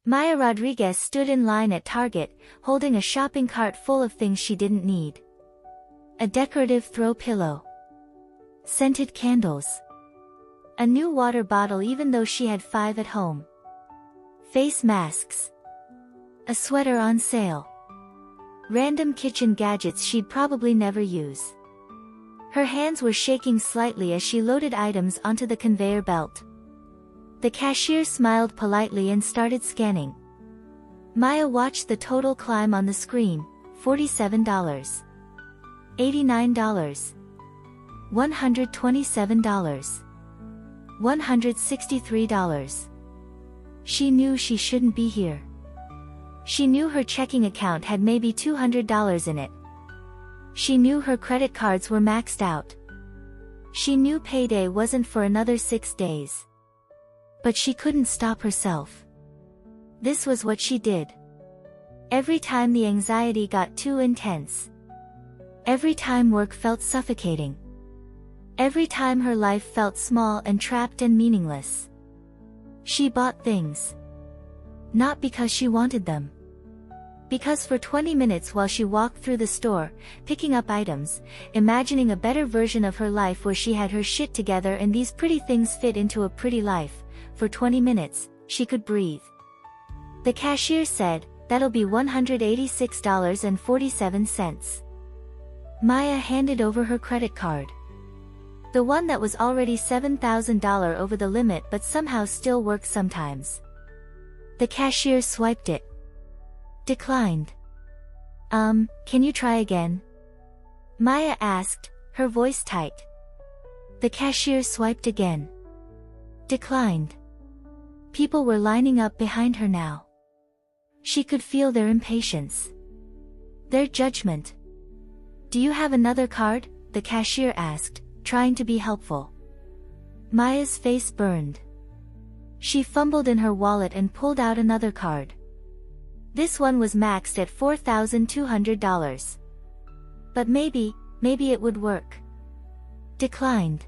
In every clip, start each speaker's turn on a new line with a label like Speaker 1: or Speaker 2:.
Speaker 1: Maya Rodriguez stood in line at Target, holding a shopping cart full of things she didn't need. A decorative throw pillow. Scented candles. A new water bottle even though she had 5 at home. Face masks. A sweater on sale. Random kitchen gadgets she'd probably never use. Her hands were shaking slightly as she loaded items onto the conveyor belt. The cashier smiled politely and started scanning. Maya watched the total climb on the screen: $47. $89. $127. $163. She knew she shouldn't be here. She knew her checking account had maybe $200 in it. She knew her credit cards were maxed out. She knew payday wasn't for another 6 days. But she couldn't stop herself. This was what she did. Every time the anxiety got too intense. Every time work felt suffocating. Every time her life felt small and trapped and meaningless. She bought things. Not because she wanted them. Because for 20 minutes while she walked through the store, picking up items, imagining a better version of her life where she had her shit together and these pretty things fit into a pretty life, for 20 minutes, she could breathe. The cashier said, "That'll be $186.47. Maya handed over her credit card. The one that was already $7,000 over the limit but somehow still works sometimes. The cashier swiped it. Declined. Can you try again?" Maya asked, her voice tight. The cashier swiped again. Declined. People were lining up behind her now. She could feel their impatience. Their judgment. "Do you have another card?" the cashier asked, trying to be helpful. Maya's face burned. She fumbled in her wallet and pulled out another card. This one was maxed at $4,200. But maybe it would work. Declined.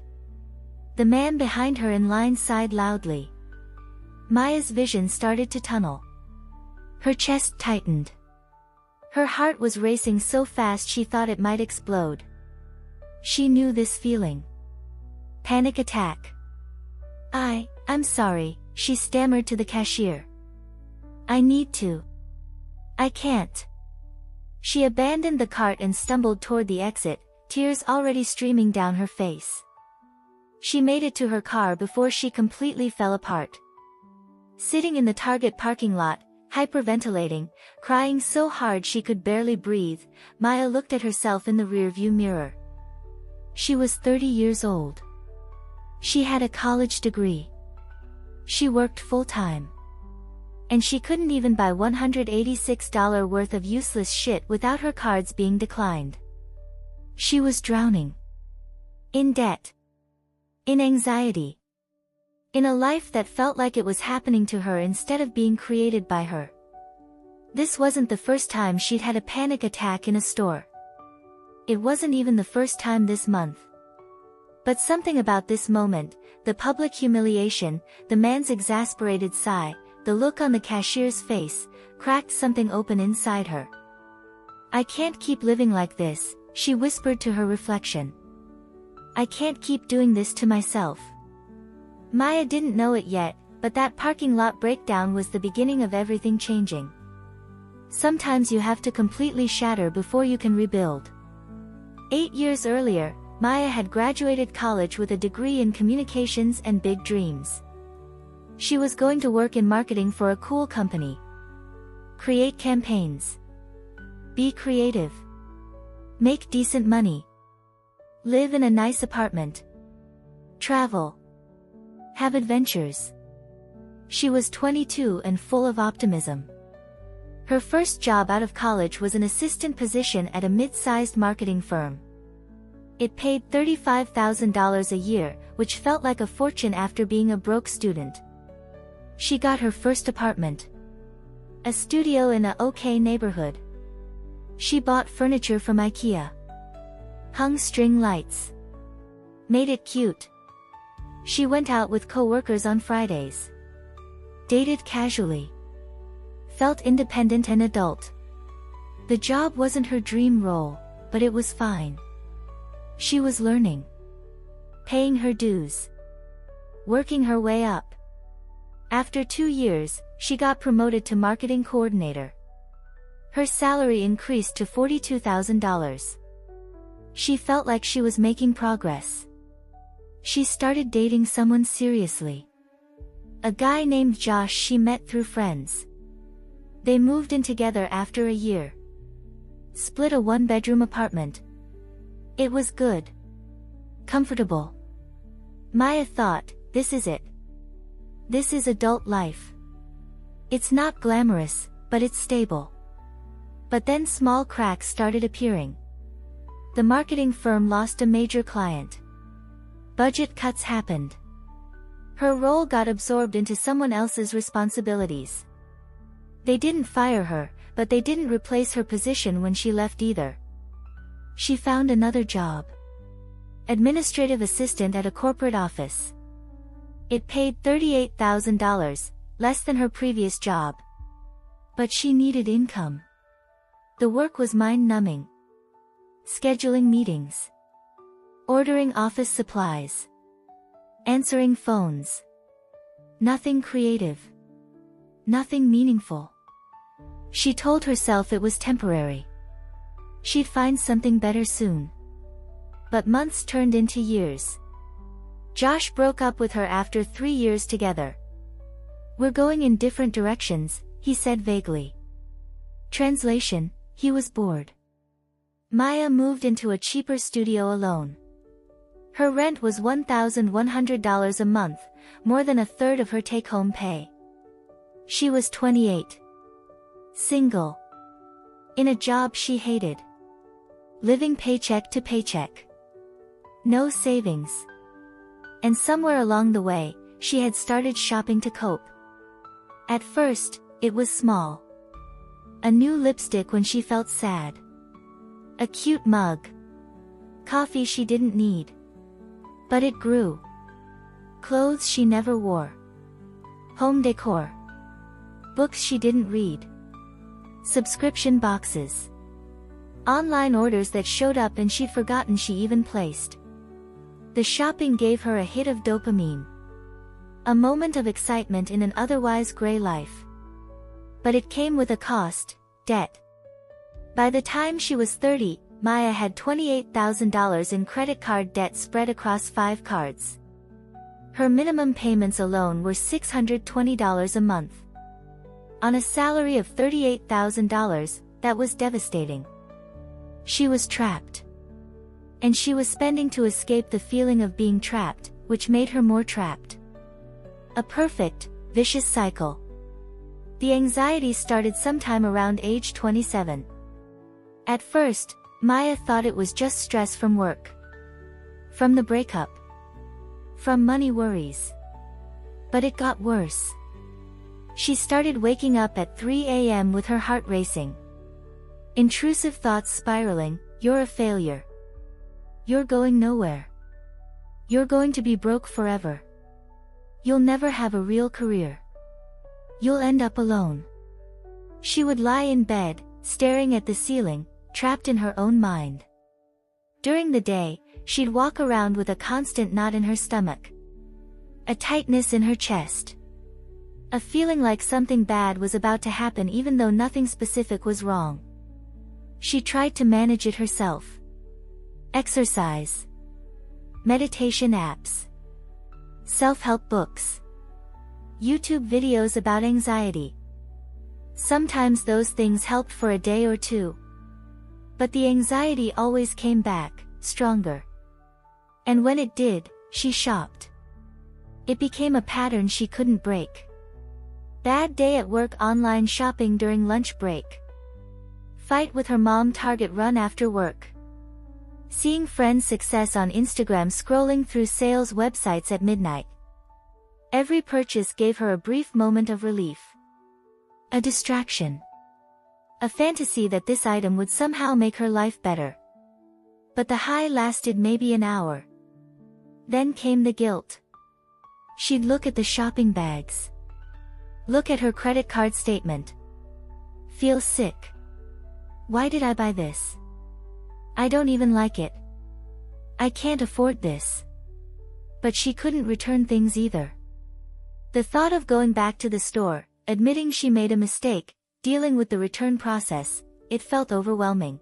Speaker 1: The man behind her in line sighed loudly. Maya's vision started to tunnel. Her chest tightened. Her heart was racing so fast she thought it might explode. She knew this feeling. Panic attack. I'm sorry, she stammered to the cashier. "I need to. I can't." She abandoned the cart and stumbled toward the exit, tears already streaming down her face. She made it to her car before she completely fell apart. Sitting in the Target parking lot, hyperventilating, crying so hard she could barely breathe, Maya looked at herself in the rearview mirror. She was 30 years old. She had a college degree. She worked full-time. And she couldn't even buy $186 worth of useless shit without her cards being declined. She was drowning. In debt. In anxiety. In a life that felt like it was happening to her instead of being created by her. This wasn't the first time she'd had a panic attack in a store. It wasn't even the first time this month. But something about this moment, the public humiliation, the man's exasperated sigh, the look on the cashier's face, cracked something open inside her. "I can't keep living like this," she whispered to her reflection. "I can't keep doing this to myself." Maya didn't know it yet, but that parking lot breakdown was the beginning of everything changing. Sometimes you have to completely shatter before you can rebuild. 8 years earlier, Maya had graduated college with a degree in communications and big dreams. She was going to work in marketing for a cool company. Create campaigns. Be creative. Make decent money. Live in a nice apartment. Travel. Have adventures. She was 22 and full of optimism. Her first job out of college was an assistant position at a mid-sized marketing firm. It paid $35,000 a year, which felt like a fortune after being a broke student. She got her first apartment. A studio in a okay neighborhood. She bought furniture from IKEA. Hung string lights. Made it cute. She went out with coworkers on Fridays. Dated casually. Felt independent and adult. The job wasn't her dream role, but it was fine. She was learning. Paying her dues. Working her way up. After 2 years, she got promoted to marketing coordinator. Her salary increased to $42,000. She felt like she was making progress. She started dating someone seriously. A guy named Josh she met through friends. They moved in together after a year. Split a 1-bedroom apartment. It was good. Comfortable. Maya thought, this is it. This is adult life. It's not glamorous, but it's stable. But then small cracks started appearing. The marketing firm lost a major client. Budget cuts happened. Her role got absorbed into someone else's responsibilities. They didn't fire her, but they didn't replace her position when she left either. She found another job. Administrative assistant at a corporate office. It paid $38,000, less than her previous job. But she needed income. The work was mind-numbing. Scheduling meetings. Ordering office supplies. Answering phones. Nothing creative. Nothing meaningful. She told herself it was temporary. She'd find something better soon. But months turned into years. Josh broke up with her after 3 years together. "We're going in different directions," he said vaguely. Translation: he was bored. Maya moved into a cheaper studio alone. Her rent was $1,100 a month, more than a third of her take-home pay. She was 28. Single. In a job she hated. Living paycheck to paycheck. No savings. And somewhere along the way, she had started shopping to cope. At first, it was small. A new lipstick when she felt sad. A cute mug. Coffee she didn't need. But it grew. Clothes she never wore. Home decor. Books she didn't read. Subscription boxes. Online orders that showed up and she'd forgotten she even placed. The shopping gave her a hit of dopamine. A moment of excitement in an otherwise gray life. But it came with a cost: debt. By the time she was 30, Maya had $28,000 in credit card debt spread across 5 cards. Her minimum payments alone were $620 a month. On a salary of $38,000, that was devastating. She was trapped. And she was spending to escape the feeling of being trapped, which made her more trapped. A perfect, vicious cycle. The anxiety started sometime around age 27. At first, Maya thought it was just stress from work. From the breakup. From money worries. But it got worse. She started waking up at 3 a.m. with her heart racing. Intrusive thoughts spiraling: you're a failure. You're going nowhere. You're going to be broke forever. You'll never have a real career. You'll end up alone. She would lie in bed, staring at the ceiling, trapped in her own mind. During the day, she'd walk around with a constant knot in her stomach. A tightness in her chest. A feeling like something bad was about to happen even though nothing specific was wrong. She tried to manage it herself. Exercise. Meditation apps. Self-help books. YouTube videos about anxiety. Sometimes those things helped for a day or two. But the anxiety always came back, stronger. And when it did, she shopped. It became a pattern she couldn't break. Bad day at work, online shopping during lunch break. Fight with her mom, Target run after work. Seeing friends' success on Instagram, scrolling through sales websites at midnight. Every purchase gave her a brief moment of relief. A distraction. A fantasy that this item would somehow make her life better. But the high lasted maybe an hour. Then came the guilt. She'd look at the shopping bags. Look at her credit card statement. feel sick. Why did I buy this? I don't even like it. I can't afford this. But she couldn't return things either. The thought of going back to the store, admitting she made a mistake, dealing with the return process, it felt overwhelming.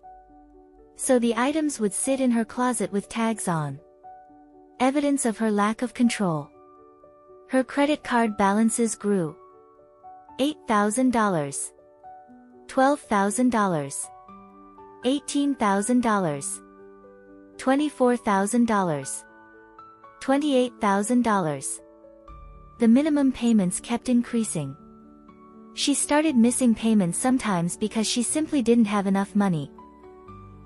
Speaker 1: So the items would sit in her closet with tags on. Evidence of her lack of control. Her credit card balances grew. $8,000. $12,000. $18,000. $24,000. $28,000. The minimum payments kept increasing. She started missing payments sometimes because she simply didn't have enough money.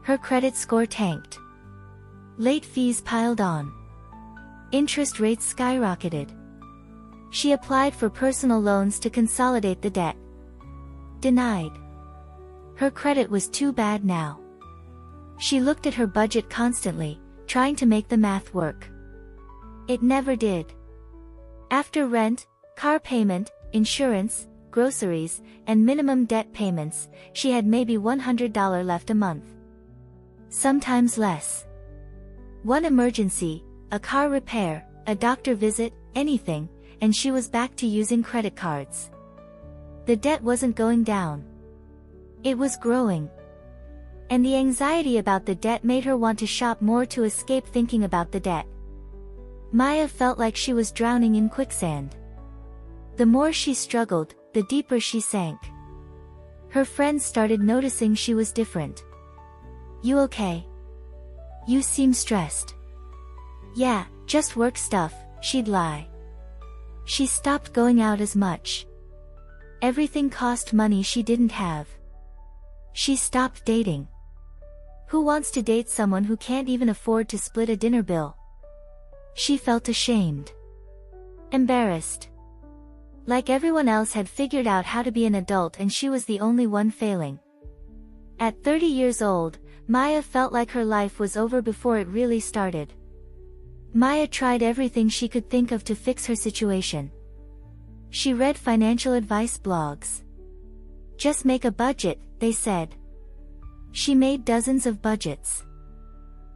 Speaker 1: Her credit score tanked. Late fees piled on. Interest rates skyrocketed. She applied for personal loans to consolidate the debt. Denied. Her credit was too bad now. She looked at her budget constantly, trying to make the math work. It never did. After rent, car payment, insurance, groceries, and minimum debt payments, she had maybe $100 left a month. Sometimes less. One emergency, a car repair, a doctor visit, anything, and she was back to using credit cards. The debt wasn't going down. It was growing. And the anxiety about the debt made her want to shop more to escape thinking about the debt. Maya felt like she was drowning in quicksand. The more she struggled, the deeper she sank. Her friends started noticing she was different. "You okay? You seem stressed." "Yeah, just work stuff," she'd lie. She stopped going out as much. Everything cost money she didn't have. She stopped dating. Who wants to date someone who can't even afford to split a dinner bill? She felt ashamed. Embarrassed. Like everyone else had figured out how to be an adult and she was the only one failing. At 30 years old, Maya felt like her life was over before it really started. Maya tried everything she could think of to fix her situation. She read financial advice blogs. Just make a budget, they said. She made dozens of budgets.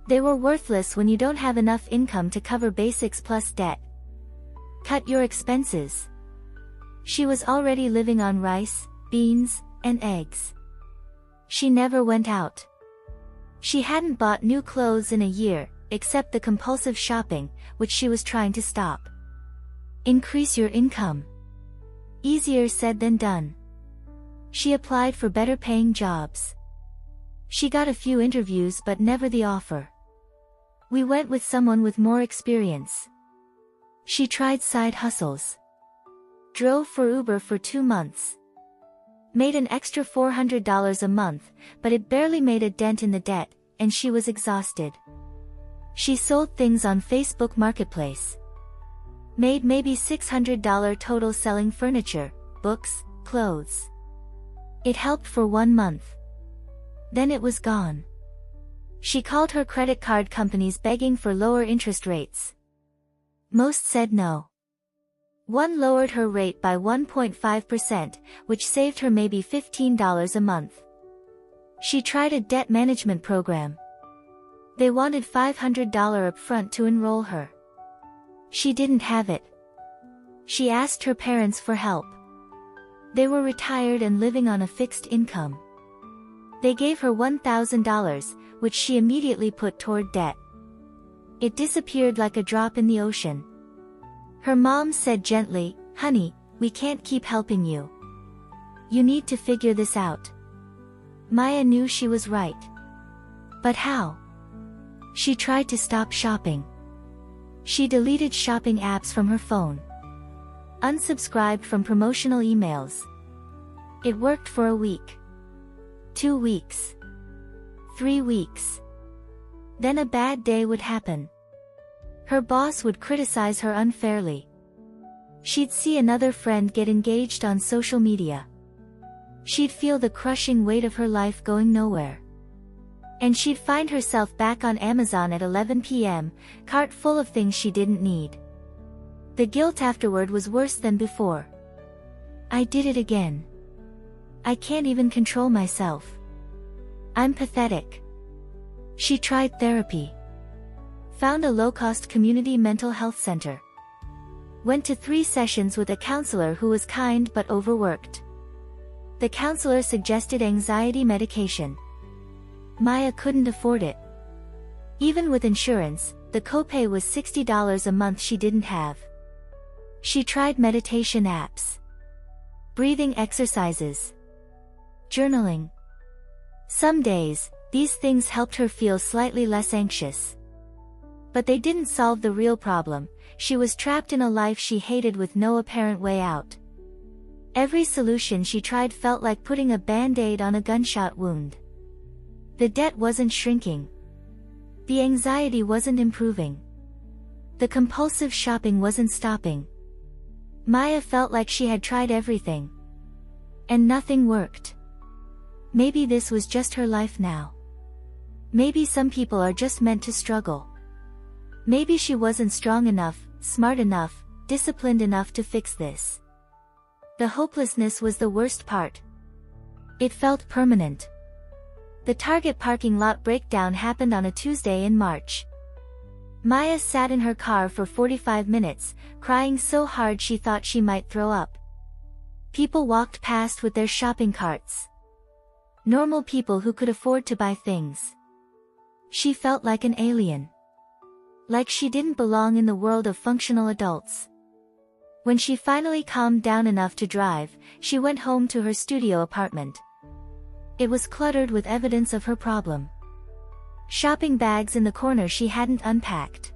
Speaker 1: They were worthless when you don't have enough income to cover basics plus debt. Cut your expenses. She was already living on rice, beans, and eggs. She never went out. She hadn't bought new clothes in a year, except the compulsive shopping, which she was trying to stop. Increase your income. Easier said than done. She applied for better paying jobs. She got a few interviews but never the offer. We went with someone with more experience. She tried side hustles. Drove for Uber for 2 months. Made an extra $400 a month, but it barely made a dent in the debt, and she was exhausted. She sold things on Facebook Marketplace. Made maybe $600 total selling furniture, books, clothes. It helped for 1 month. Then it was gone. She called her credit card companies begging for lower interest rates. Most said no. One lowered her rate by 1.5%, which saved her maybe $15 a month. She tried a debt management program. They wanted $500 upfront to enroll her. She didn't have it. She asked her parents for help. They were retired and living on a fixed income. They gave her $1,000, which she immediately put toward debt. It disappeared like a drop in the ocean. Her mom said gently, "Honey, we can't keep helping you. You need to figure this out." Maya knew she was right. But how? She tried to stop shopping. She deleted shopping apps from her phone. Unsubscribed from promotional emails. It worked for a week. 2 weeks. 3 weeks. Then a bad day would happen. Her boss would criticize her unfairly. She'd see another friend get engaged on social media. She'd feel the crushing weight of her life going nowhere. And she'd find herself back on Amazon at 11 p.m., cart full of things she didn't need. The guilt afterward was worse than before. I did it again. I can't even control myself. I'm pathetic. She tried therapy. Found a low-cost community mental health center. Went to 3 sessions with a counselor who was kind but overworked. The counselor suggested anxiety medication. Maya couldn't afford it. Even with insurance, the copay was $60 a month she didn't have. She tried meditation apps, breathing exercises, journaling. Some days, these things helped her feel slightly less anxious. But they didn't solve the real problem. She was trapped in a life she hated with no apparent way out. Every solution she tried felt like putting a band-aid on a gunshot wound. The debt wasn't shrinking. The anxiety wasn't improving. The compulsive shopping wasn't stopping. Maya felt like she had tried everything, and nothing worked. Maybe this was just her life now. Maybe some people are just meant to struggle. Maybe she wasn't strong enough, smart enough, disciplined enough to fix this. The hopelessness was the worst part. It felt permanent. The Target parking lot breakdown happened on a Tuesday in March. Maya sat in her car for 45 minutes, crying so hard she thought she might throw up. People walked past with their shopping carts. Normal people who could afford to buy things. She felt like an alien. Like she didn't belong in the world of functional adults. When she finally calmed down enough to drive, she went home to her studio apartment. It was cluttered with evidence of her problem. Shopping bags in the corner she hadn't unpacked.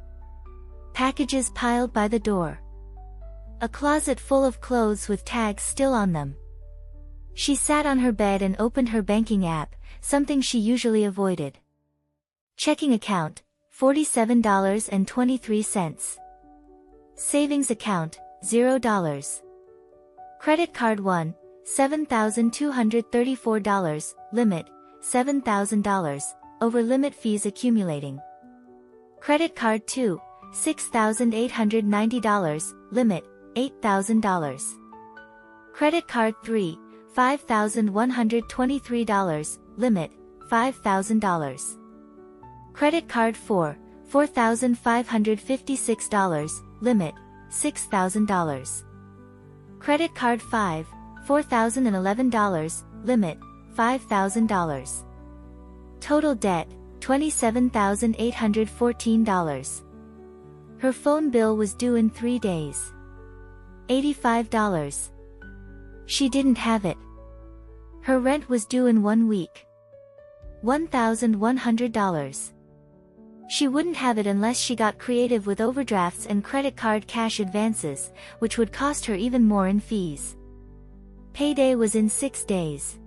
Speaker 1: Packages piled by the door. A closet full of clothes with tags still on them. She sat on her bed and opened her banking app, something she usually avoided. Checking account, $47.23. Savings account, $0. Credit card 1, $7,234, limit, $7,000, over limit fees accumulating. Credit card 2, $6,890, limit, $8,000. Credit card 3, $5,123, limit, $5,000. Credit card 4, $4,556, limit, $6,000. Credit card 5, $4,011, limit, $5,000. Total debt, $27,814. Her phone bill was due in 3 days. $85. She didn't have it. Her rent was due in 1 week. $1,100. She wouldn't have it unless she got creative with overdrafts and credit card cash advances, which would cost her even more in fees. Payday was in 6 days.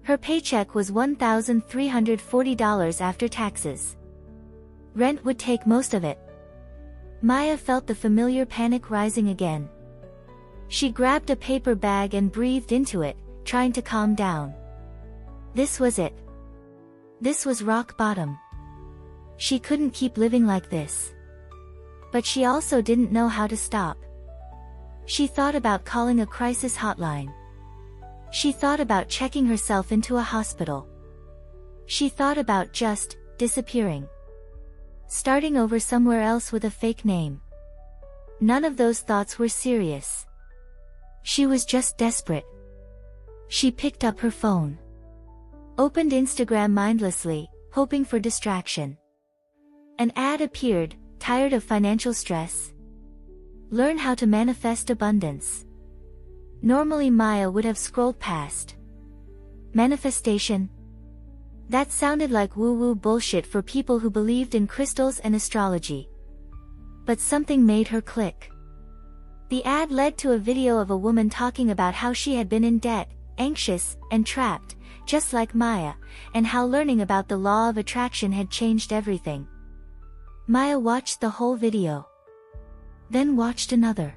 Speaker 1: Her paycheck was $1,340 after taxes. Rent would take most of it. Maya felt the familiar panic rising again. She grabbed a paper bag and breathed into it, trying to calm down. This was it. This was rock bottom. She couldn't keep living like this. But she also didn't know how to stop. She thought about calling a crisis hotline. She thought about checking herself into a hospital. She thought about just disappearing. Starting over somewhere else with a fake name. None of those thoughts were serious. She was just desperate. She picked up her phone. Opened Instagram mindlessly, hoping for distraction. An ad appeared, tired of financial stress? Learn how to manifest abundance. Normally Maya would have scrolled past. Manifestation? That sounded like woo-woo bullshit for people who believed in crystals and astrology. But something made her click. The ad led to a video of a woman talking about how she had been in debt, anxious, and trapped, just like Maya, and how learning about the law of attraction had changed everything. Maya watched the whole video. Then watched another.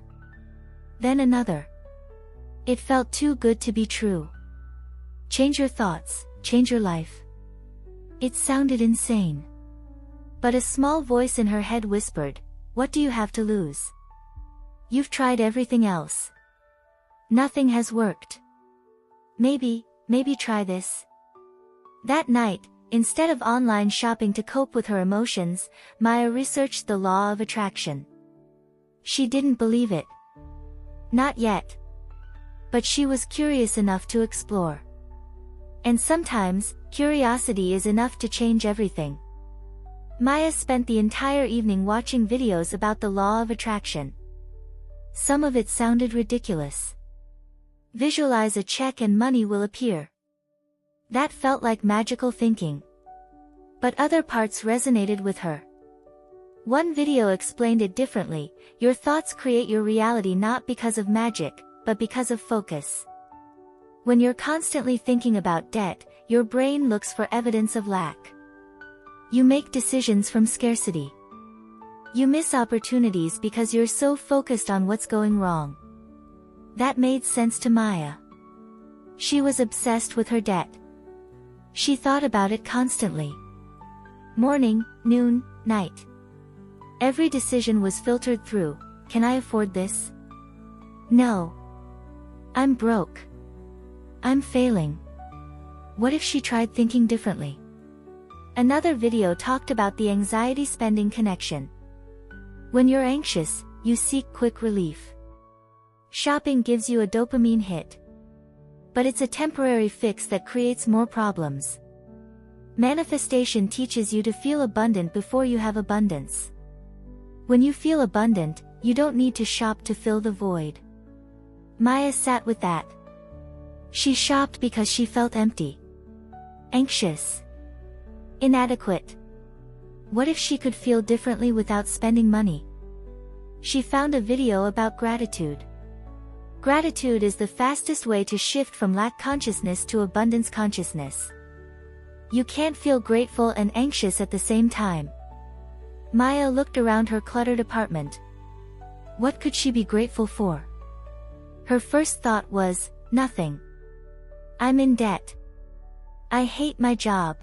Speaker 1: Then another. It felt too good to be true. Change your thoughts, change your life. It sounded insane. But a small voice in her head whispered, "What do you have to lose? You've tried everything else. Nothing has worked. Maybe try this. That night, instead of online shopping to cope with her emotions, Maya researched the law of attraction. She didn't believe it. Not yet. But she was curious enough to explore. And sometimes, curiosity is enough to change everything. Maya spent the entire evening watching videos about the law of attraction. Some of it sounded ridiculous. Visualize a check and money will appear. That felt like magical thinking. But other parts resonated with her. One video explained it differently: your thoughts create your reality not because of magic, but because of focus. When you're constantly thinking about debt, your brain looks for evidence of lack. You make decisions from scarcity. You miss opportunities because you're so focused on what's going wrong. That made sense to Maya. She was obsessed with her debt. She thought about it constantly. Morning, noon, night. Every decision was filtered through: can I afford this? No. I'm broke. I'm failing. What if she tried thinking differently? Another video talked about the anxiety spending connection. When you're anxious, you seek quick relief. Shopping gives you a dopamine hit. But it's a temporary fix that creates more problems. Manifestation teaches you to feel abundant before you have abundance. When you feel abundant, you don't need to shop to fill the void. Maya sat with that. She shopped because she felt empty. Anxious. Inadequate. What if she could feel differently without spending money? She found a video about gratitude. Gratitude is the fastest way to shift from lack consciousness to abundance consciousness. You can't feel grateful and anxious at the same time. Maya looked around her cluttered apartment. What could she be grateful for? Her first thought was, nothing. I'm in debt. I hate my job.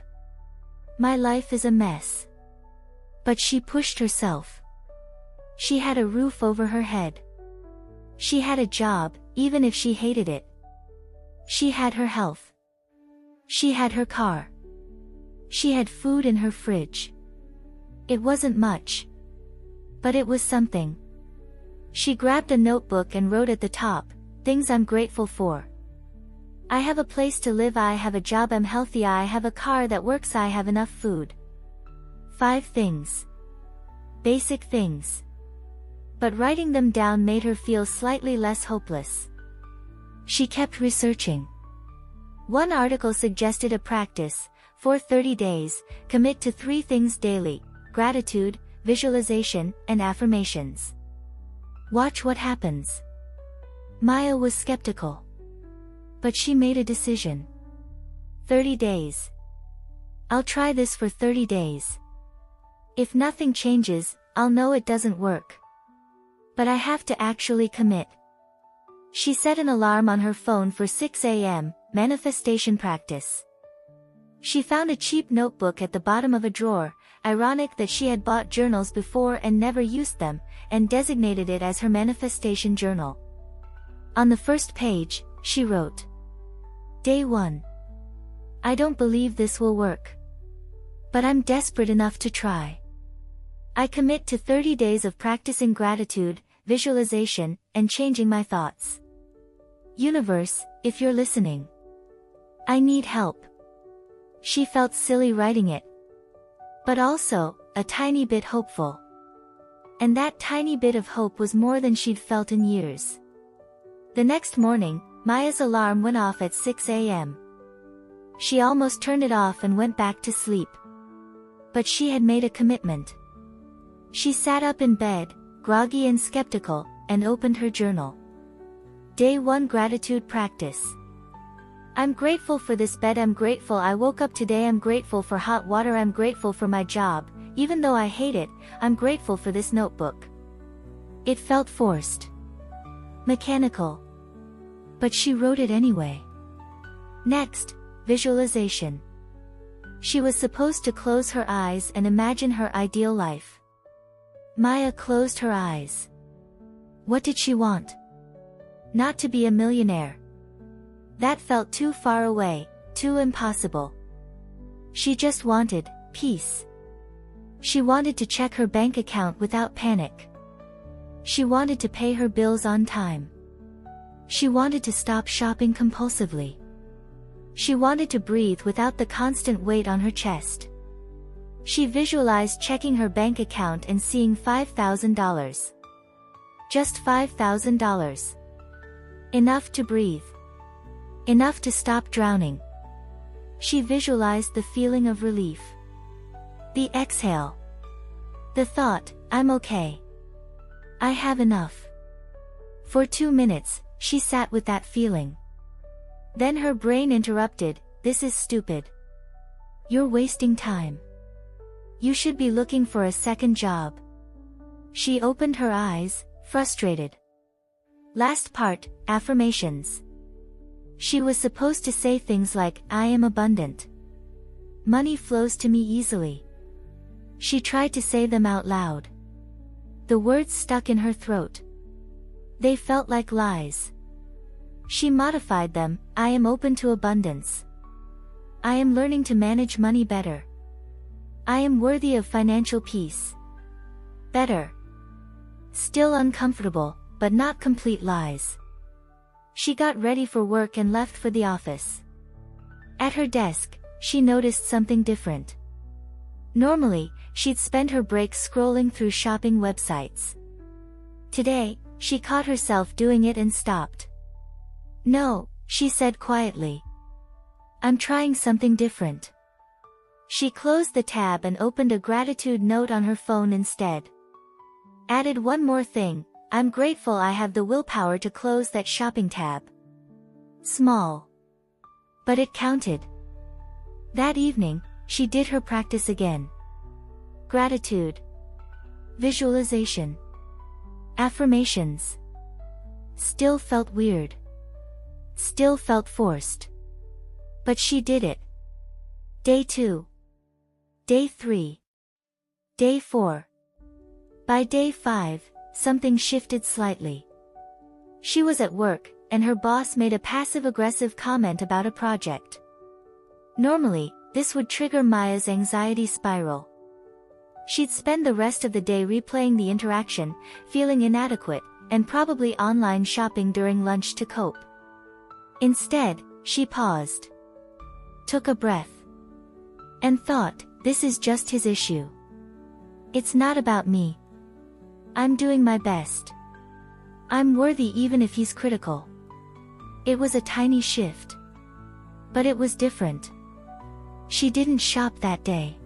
Speaker 1: My life is a mess. But she pushed herself. She had a roof over her head. She had a job, even if she hated it. She had her health. She had her car. She had food in her fridge. It wasn't much. But it was something. She grabbed a notebook and wrote at the top, things I'm grateful for. I have a place to live, I have a job, I'm healthy, I have a car that works, I have enough food. 5 things. Basic things. But writing them down made her feel slightly less hopeless. She kept researching. One article suggested a practice: for 30 days, commit to 3 things daily: gratitude, visualization, and affirmations. Watch what happens. Maya was skeptical. But she made a decision. 30 days. I'll try this for 30 days. If nothing changes, I'll know it doesn't work. But I have to actually commit. She set an alarm on her phone for 6 a.m., manifestation practice. She found a cheap notebook at the bottom of a drawer, ironic that she had bought journals before and never used them, and designated it as her manifestation journal. On the first page, she wrote, Day 1. I don't believe this will work. But I'm desperate enough to try. I commit to 30 days of practicing gratitude, visualization, and changing my thoughts. Universe, if you're listening, I need help. She felt silly writing it. But also, a tiny bit hopeful. And that tiny bit of hope was more than she'd felt in years. The next morning, Maya's alarm went off at 6 a.m. She almost turned it off and went back to sleep. But she had made a commitment. She sat up in bed, groggy and skeptical, and opened her journal. Day 1 Gratitude Practice. I'm grateful for this bed, I'm grateful I woke up today, I'm grateful for hot water, I'm grateful for my job, even though I hate it, I'm grateful for this notebook. It felt forced. Mechanical. But she wrote it anyway. Next, visualization. She was supposed to close her eyes and imagine her ideal life. Maya closed her eyes. What did she want? Not to be a millionaire. That felt too far away, too impossible. She just wanted peace. She wanted to check her bank account without panic. She wanted to pay her bills on time. She wanted to stop shopping compulsively. She wanted to breathe without the constant weight on her chest. She visualized checking her bank account and seeing $5,000. Just $5,000. Enough to breathe. Enough to stop drowning. She visualized the feeling of relief. The exhale. The thought, I'm okay. I have enough. For 2 minutes, she sat with that feeling. Then her brain interrupted, this is stupid. You're wasting time. You should be looking for a second job. She opened her eyes, frustrated. Last part, affirmations. She was supposed to say things like, I am abundant. Money flows to me easily. She tried to say them out loud. The words stuck in her throat. They felt like lies. She modified them, I am open to abundance. I am learning to manage money better. I am worthy of financial peace. Better. Still uncomfortable, but not complete lies. She got ready for work and left for the office. At her desk, she noticed something different. Normally, she'd spend her breaks scrolling through shopping websites. Today, she caught herself doing it and stopped. No, she said quietly. I'm trying something different. She closed the tab and opened a gratitude note on her phone instead. Added one more thing, I'm grateful I have the willpower to close that shopping tab. Small. But it counted. That evening, she did her practice again. Gratitude. Visualization. Affirmations. Still felt weird. Still felt forced. But she did it. Day 2. Day 3. Day 4. By day 5, something shifted slightly. She was at work, and her boss made a passive-aggressive comment about a project. Normally, this would trigger Maya's anxiety spiral. She'd spend the rest of the day replaying the interaction, feeling inadequate, and probably online shopping during lunch to cope. Instead, she paused. Took a breath. And thought, this is just his issue. It's not about me. I'm doing my best. I'm worthy even if he's critical. It was a tiny shift. But it was different. She didn't shop that day.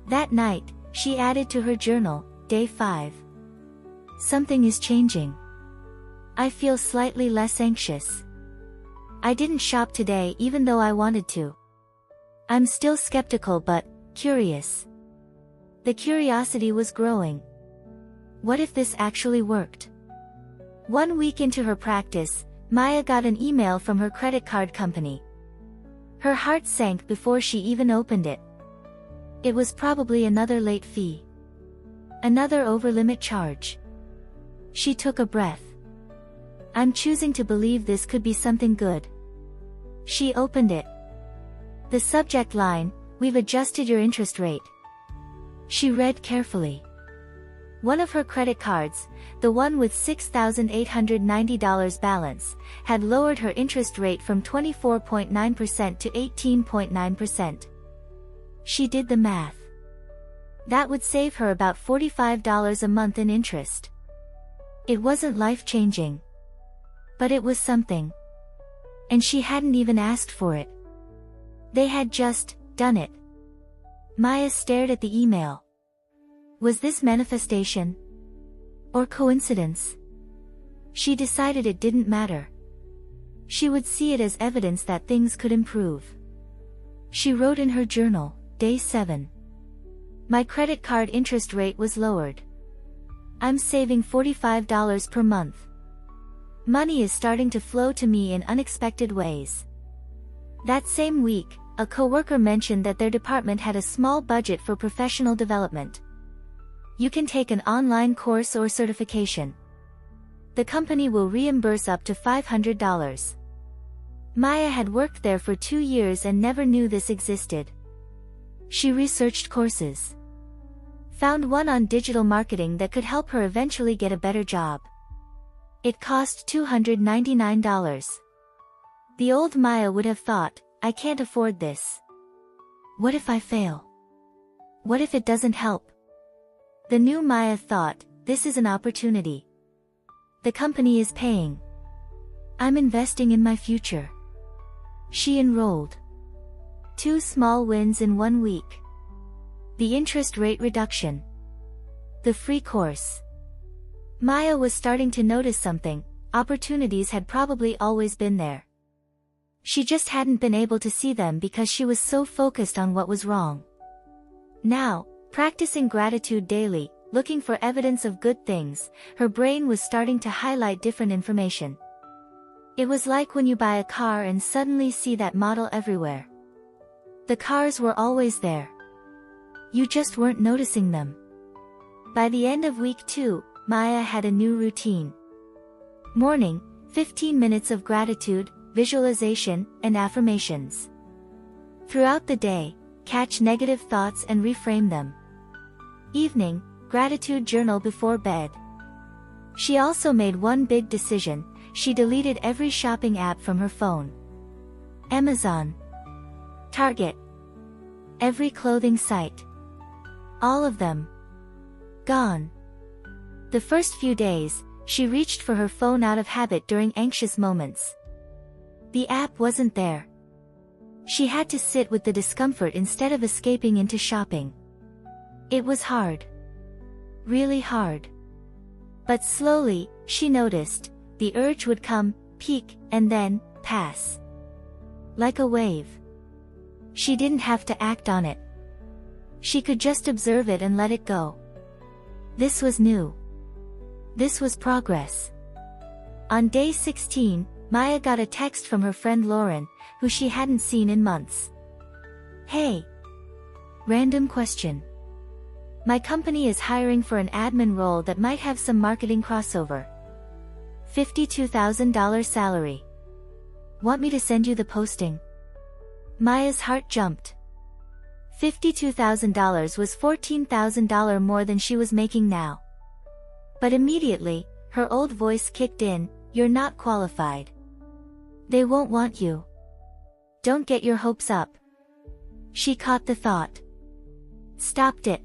Speaker 1: That night, she added to her journal, Day 5. Something is changing. I feel slightly less anxious. I didn't shop today even though I wanted to. I'm still skeptical but curious. The curiosity was growing. What if this actually worked? 1 week into her practice, Maya got an email from her credit card company. Her heart sank before she even opened it. It was probably another late fee. Another over-limit charge. She took a breath. I'm choosing to believe this could be something good. She opened it. The subject line, we've adjusted your interest rate. She read carefully. One of her credit cards, the one with $6,890 balance, had lowered her interest rate from 24.9% to 18.9%. She did the math. That would save her about $45 a month in interest. It wasn't life-changing. But it was something. And she hadn't even asked for it. They had just done it. Maya stared at the email. Was this manifestation? Or coincidence? She decided it didn't matter. She would see it as evidence that things could improve. She wrote in her journal, Day 7. My credit card interest rate was lowered. I'm saving $45 per month. Money is starting to flow to me in unexpected ways. That same week, a coworker mentioned that their department had a small budget for professional development. You can take an online course or certification. The company will reimburse up to $500. Maya had worked there for 2 years and never knew this existed. She researched courses. Found one on digital marketing that could help her eventually get a better job. It cost $299. The old Maya would have thought, I can't afford this. What if I fail? What if it doesn't help? The new Maya thought, this is an opportunity. The company is paying. I'm investing in my future. She enrolled. 2 small wins in 1 week. The interest rate reduction. The free course. Maya was starting to notice something. Opportunities had probably always been there. She just hadn't been able to see them because she was so focused on what was wrong. Now, practicing gratitude daily, looking for evidence of good things, her brain was starting to highlight different information. It was like when you buy a car and suddenly see that model everywhere. The cars were always there. You just weren't noticing them. By the end of week 2, Maya had a new routine. Morning, 15 minutes of gratitude, visualization, and affirmations. Throughout the day, catch negative thoughts and reframe them. Evening, gratitude journal before bed. She also made one big decision. She deleted every shopping app from her phone. Amazon, Target, every clothing site. All of them. Gone. The first few days, she reached for her phone out of habit during anxious moments. The app wasn't there. She had to sit with the discomfort instead of escaping into shopping. It was hard. Really hard. But slowly, she noticed, the urge would come, peak, and then, pass. Like a wave. She didn't have to act on it. She could just observe it and let it go. This was new. This was progress. On day 16, Maya got a text from her friend Lauren, who she hadn't seen in months. Hey. Random question. My company is hiring for an admin role that might have some marketing crossover. $52,000 salary. Want me to send you the posting? Maya's heart jumped. $52,000 was $14,000 more than she was making now. But immediately, her old voice kicked in, you're not qualified. They won't want you. Don't get your hopes up. She caught the thought. Stopped it.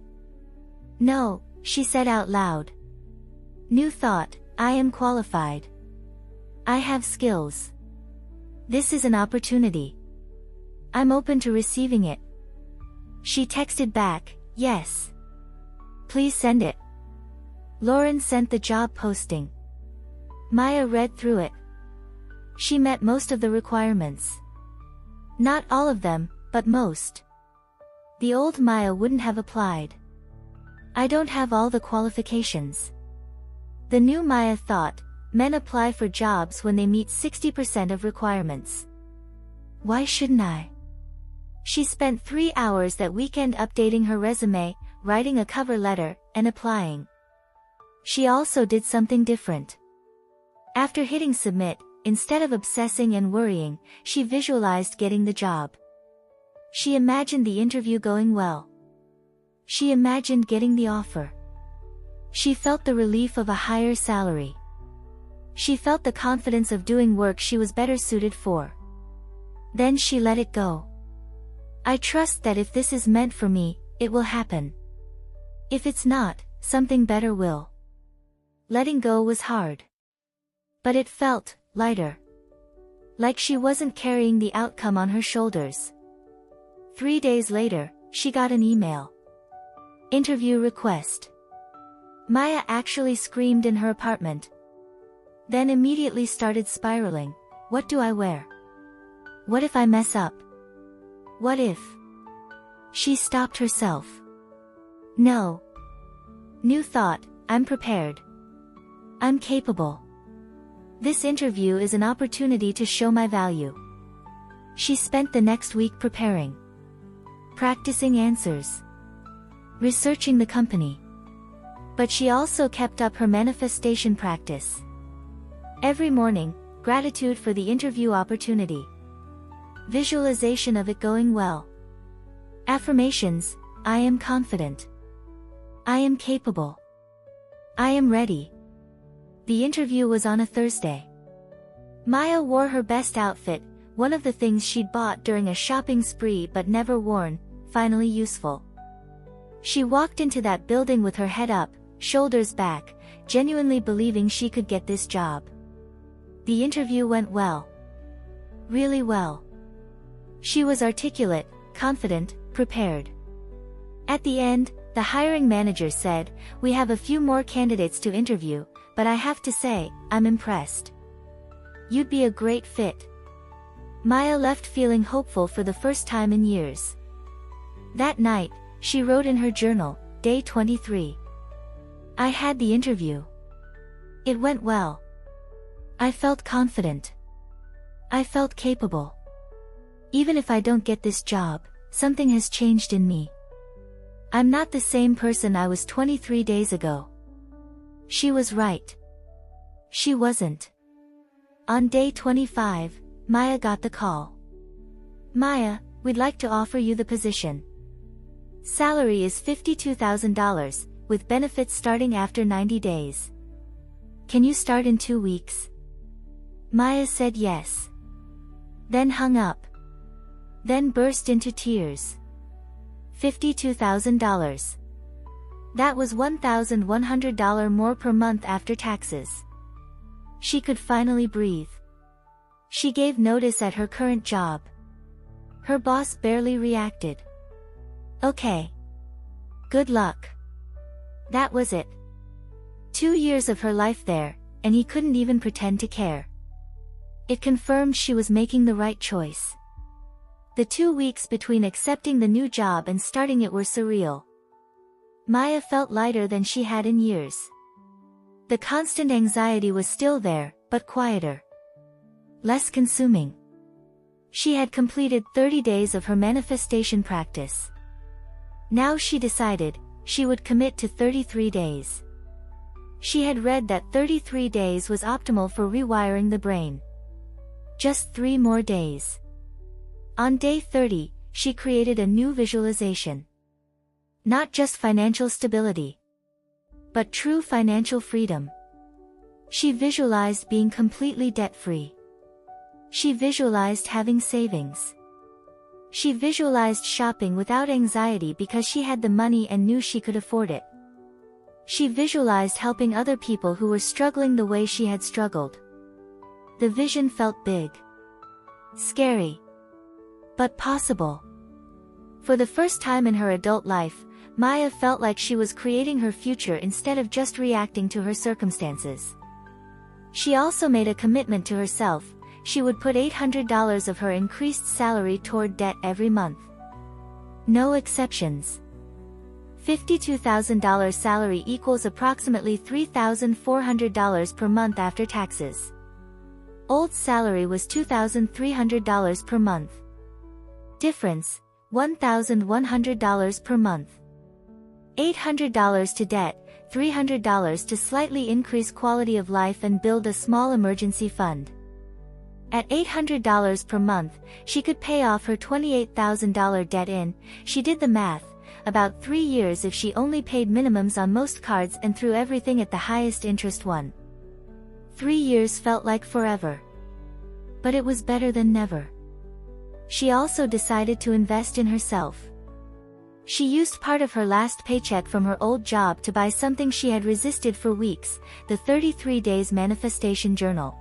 Speaker 1: No, she said out loud. New thought, I am qualified. I have skills. This is an opportunity. I'm open to receiving it. She texted back, yes. Please send it. Lauren sent the job posting. Maya read through it. She met most of the requirements. Not all of them, but most. The old Maya wouldn't have applied. I don't have all the qualifications. The new Maya thought, men apply for jobs when they meet 60% of requirements. Why shouldn't I? She spent 3 hours that weekend updating her resume, writing a cover letter, and applying. She also did something different. After hitting submit, instead of obsessing and worrying, she visualized getting the job. She imagined the interview going well. She imagined getting the offer. She felt the relief of a higher salary. She felt the confidence of doing work she was better suited for. Then she let it go. I trust that if this is meant for me, it will happen. If it's not, something better will. Letting go was hard. But it felt lighter. Like she wasn't carrying the outcome on her shoulders. 3 days later, she got an email. Interview request. Maya actually screamed in her apartment. Then immediately started spiraling. What do I wear? What if I mess up? What if? She stopped herself. No. New thought, I'm prepared. I'm capable. This interview is an opportunity to show my value. She spent the next week preparing. Practicing answers. Researching the company. But she also kept up her manifestation practice. Every morning, gratitude for the interview opportunity. Visualization of it going well. Affirmations: I am confident. I am capable. I am ready. The interview was on a Thursday. Maya wore her best outfit, one of the things she'd bought during a shopping spree but never worn, finally useful. She walked into that building with her head up, shoulders back, genuinely believing she could get this job. The interview went well. Really well. She was articulate, confident, prepared. At the end, the hiring manager said, "We have a few more candidates to interview, but I have to say, I'm impressed. You'd be a great fit." Maya left feeling hopeful for the first time in years. That night, she wrote in her journal, Day 23. I had the interview. It went well. I felt confident. I felt capable. Even if I don't get this job, something has changed in me. I'm not the same person I was 23 days ago. She was right. She wasn't. On day 25, Maya got the call. "Maya, we'd like to offer you the position. Salary is $52,000, with benefits starting after 90 days. Can you start in 2 weeks?" Maya said yes. Then hung up. Then burst into tears. $52,000. That was $1,100 more per month after taxes. She could finally breathe. She gave notice at her current job. Her boss barely reacted. "Okay. Good luck." That was it. 2 years of her life there, and he couldn't even pretend to care. It confirmed she was making the right choice. The 2 weeks between accepting the new job and starting it were surreal. Maya felt lighter than she had in years. The constant anxiety was still there, but quieter. Less consuming. She had completed 30 days of her manifestation practice. Now she decided, she would commit to 33 days. She had read that 33 days was optimal for rewiring the brain. Just 3 more days. On day 30, she created a new visualization. Not just financial stability, but true financial freedom. She visualized being completely debt-free. She visualized having savings. She visualized shopping without anxiety because she had the money and knew she could afford it. She visualized helping other people who were struggling the way she had struggled. The vision felt big. Scary. But possible. For the first time in her adult life, Maya felt like she was creating her future instead of just reacting to her circumstances. She also made a commitment to herself. She would put $800 of her increased salary toward debt every month. No exceptions. $52,000 salary equals approximately $3,400 per month after taxes. Old salary was $2,300 per month. Difference, $1,100 per month. $800 to debt, $300 to slightly increase quality of life and build a small emergency fund. At $800 per month, she could pay off her $28,000 debt in, she did the math, about 3 years if she only paid minimums on most cards and threw everything at the highest interest one. 3 years felt like forever. But it was better than never. She also decided to invest in herself. She used part of her last paycheck from her old job to buy something she had resisted for weeks, the 33 Days Manifestation Journal.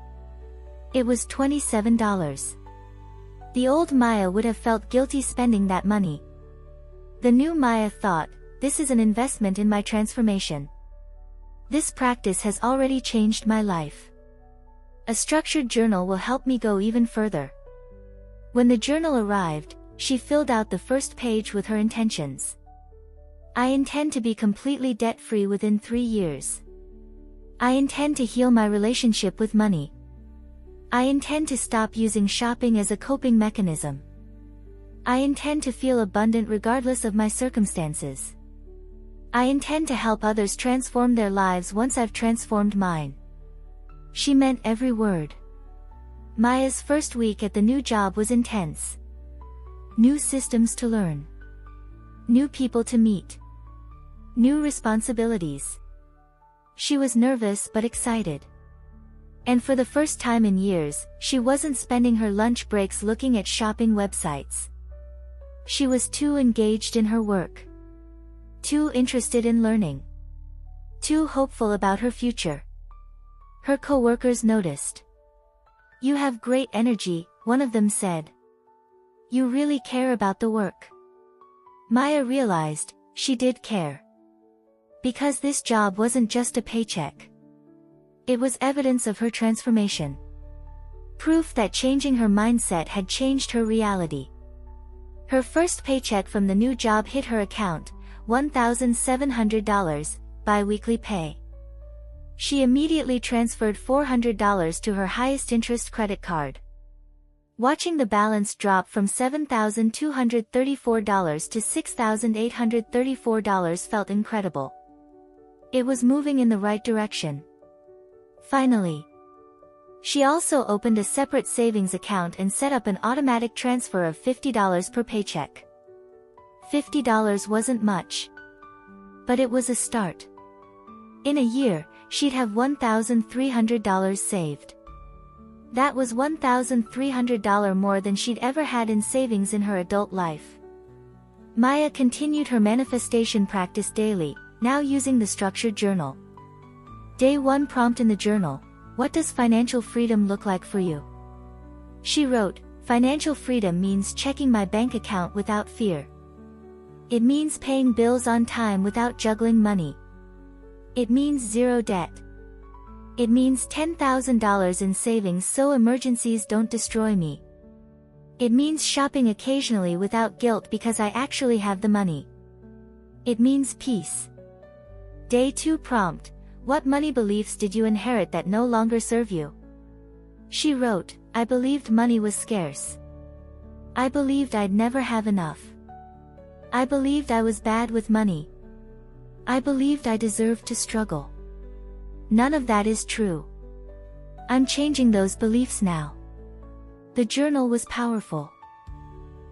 Speaker 1: It was $27. The old Maya would have felt guilty spending that money. The new Maya thought, this is an investment in my transformation. This practice has already changed my life. A structured journal will help me go even further. When the journal arrived, she filled out the first page with her intentions. I intend to be completely debt-free within 3 years. I intend to heal my relationship with money. I intend to stop using shopping as a coping mechanism. I intend to feel abundant regardless of my circumstances. I intend to help others transform their lives once I've transformed mine. She meant every word. Maya's first week at the new job was intense. New systems to learn. New people to meet. New responsibilities. She was nervous but excited. And for the first time in years, she wasn't spending her lunch breaks looking at shopping websites. She was too engaged in her work. Too interested in learning. Too hopeful about her future. Her coworkers noticed. "You have great energy," one of them said. "You really care about the work." Maya realized, she did care. Because this job wasn't just a paycheck. It was evidence of her transformation. Proof that changing her mindset had changed her reality. Her first paycheck from the new job hit her account, $1,700, bi-weekly pay. She immediately transferred $400 to her highest interest credit card. Watching the balance drop from $7,234 to $6,834 felt incredible. It was moving in the right direction. Finally. She also opened a separate savings account and set up an automatic transfer of $50 per paycheck. $50 wasn't much. But it was a start. In a year, she'd have $1,300 saved. That was $1,300 more than she'd ever had in savings in her adult life. Maya continued her manifestation practice daily, now using the structured journal. Day 1 prompt in the journal: what does financial freedom look like for you? She wrote, "Financial freedom means checking my bank account without fear. It means paying bills on time without juggling money. It means zero debt. It means $10,000 in savings so emergencies don't destroy me. It means shopping occasionally without guilt because I actually have the money. It means peace." Day 2 prompt: what money beliefs did you inherit that no longer serve you? She wrote, "I believed money was scarce. I believed I'd never have enough. I believed I was bad with money. I believed I deserved to struggle. None of that is true. I'm changing those beliefs now." The journal was powerful.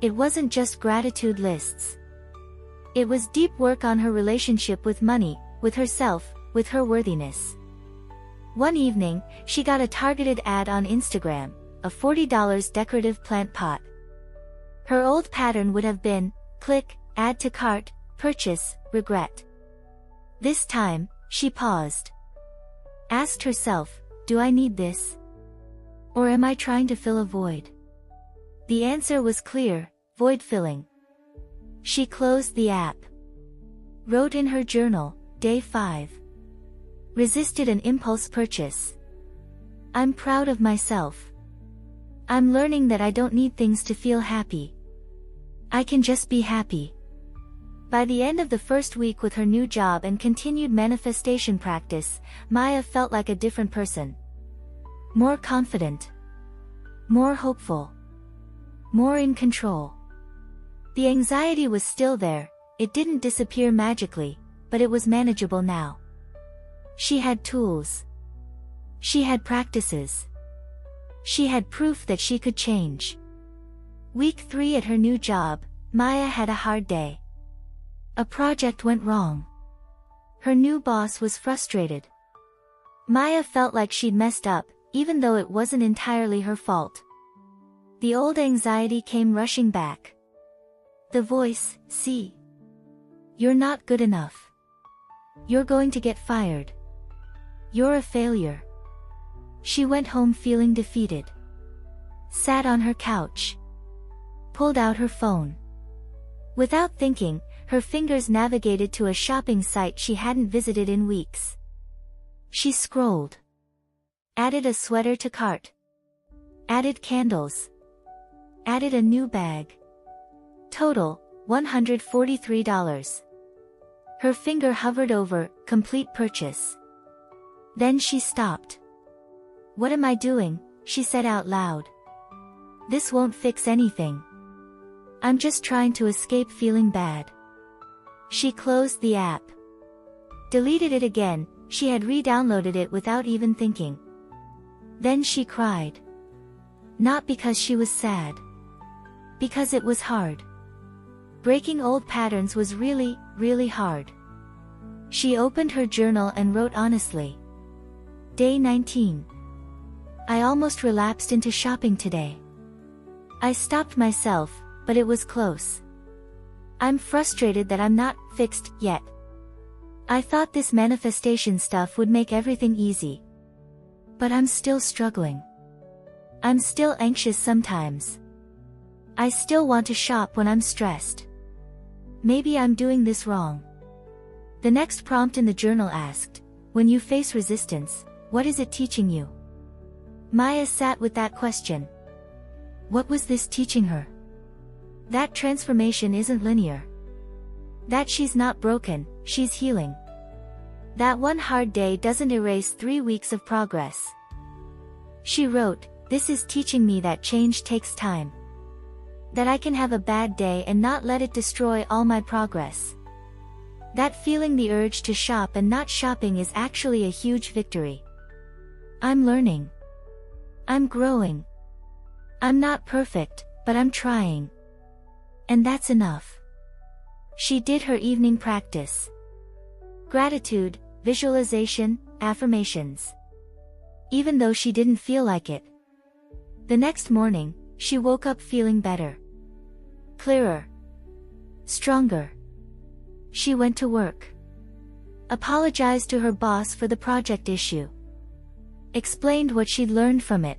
Speaker 1: It wasn't just gratitude lists. It was deep work on her relationship with money, with herself, with her worthiness. One evening, she got a targeted ad on Instagram, a $40 decorative plant pot. Her old pattern would have been, click, add to cart, purchase, regret. This time, she paused. Asked herself, do I need this? Or am I trying to fill a void? The answer was clear, void filling. She closed the app. Wrote in her journal, Day 5. Resisted an impulse purchase. I'm proud of myself. I'm learning that I don't need things to feel happy. I can just be happy. By the end of the first week with her new job and continued manifestation practice, Maya felt like a different person. More confident. More hopeful. More in control. The anxiety was still there, it didn't disappear magically, but it was manageable now. She had tools. She had practices. She had proof that she could change. Week 3 at her new job, Maya had a hard day. A project went wrong. Her new boss was frustrated. Maya felt like she'd messed up, even though it wasn't entirely her fault. The old anxiety came rushing back. The voice, see. You're not good enough. You're going to get fired. You're a failure. She went home feeling defeated. Sat on her couch. Pulled out her phone. Without thinking, her fingers navigated to a shopping site she hadn't visited in weeks. She scrolled. Added a sweater to cart. Added candles. Added a new bag. Total, $143. Her finger hovered over, complete purchase. Then she stopped. What am I doing? She said out loud. This won't fix anything. I'm just trying to escape feeling bad. She closed the app. Deleted it again, she had re-downloaded it without even thinking. Then she cried. Not because she was sad. Because it was hard. Breaking old patterns was really, really hard. She opened her journal and wrote honestly. Day 19. I almost relapsed into shopping today. I stopped myself, but it was close. I'm frustrated that I'm not fixed yet. I thought this manifestation stuff would make everything easy. But I'm still struggling. I'm still anxious sometimes. I still want to shop when I'm stressed. Maybe I'm doing this wrong. The next prompt in the journal asked, when you face resistance, what is it teaching you? Maya sat with that question. What was this teaching her? That transformation isn't linear. That she's not broken, she's healing. That one hard day doesn't erase 3 weeks of progress. She wrote, this is teaching me that change takes time. That I can have a bad day and not let it destroy all my progress. That feeling the urge to shop and not shopping is actually a huge victory. I'm learning. I'm growing. I'm not perfect, but I'm trying. And that's enough. She did her evening practice. Gratitude, visualization, affirmations. Even though she didn't feel like it. The next morning, she woke up feeling better. Clearer. Stronger. She went to work. Apologized to her boss for the project issue. Explained what she'd learned from it.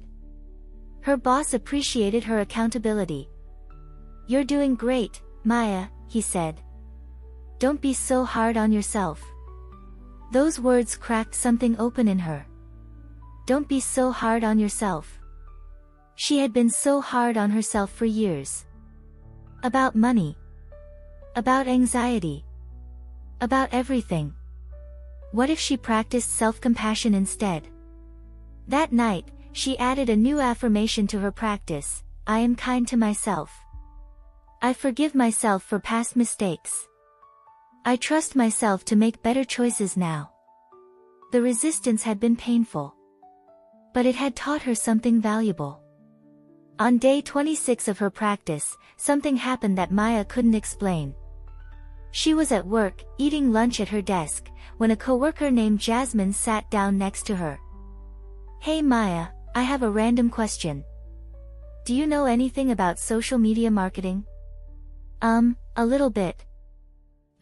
Speaker 1: Her boss appreciated her accountability. You're doing great, Maya, he said. Don't be so hard on yourself. Those words cracked something open in her. Don't be so hard on yourself. She had been so hard on herself for years. About money. About anxiety. About everything. What if she practiced self-compassion instead? That night, she added a new affirmation to her practice, I am kind to myself. I forgive myself for past mistakes. I trust myself to make better choices now. The resistance had been painful. But it had taught her something valuable. On day 26 of her practice, something happened that Maya couldn't explain. She was at work, eating lunch at her desk, when a coworker named Jasmine sat down next to her. Hey Maya, I have a random question. Do you know anything about social media marketing? A little bit.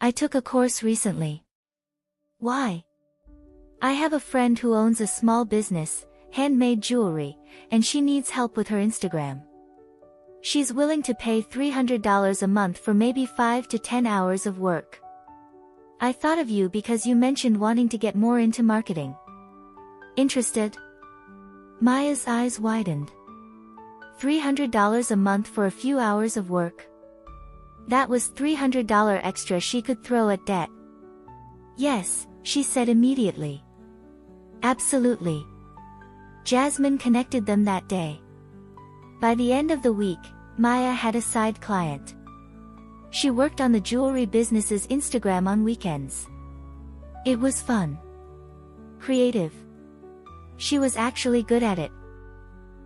Speaker 1: I took a course recently. Why? I have a friend who owns a small business, handmade jewelry, and she needs help with her Instagram. She's willing to pay $300 a month for maybe 5 to 10 hours of work. I thought of you because you mentioned wanting to get more into marketing. Interested? Maya's eyes widened. $300 a month for a few hours of work? That was $300 extra she could throw at debt. Yes, she said immediately. Absolutely. Jasmine connected them that day. By the end of the week, Maya had a side client. She worked on the jewelry business's Instagram on weekends. It was fun. Creative. She was actually good at it.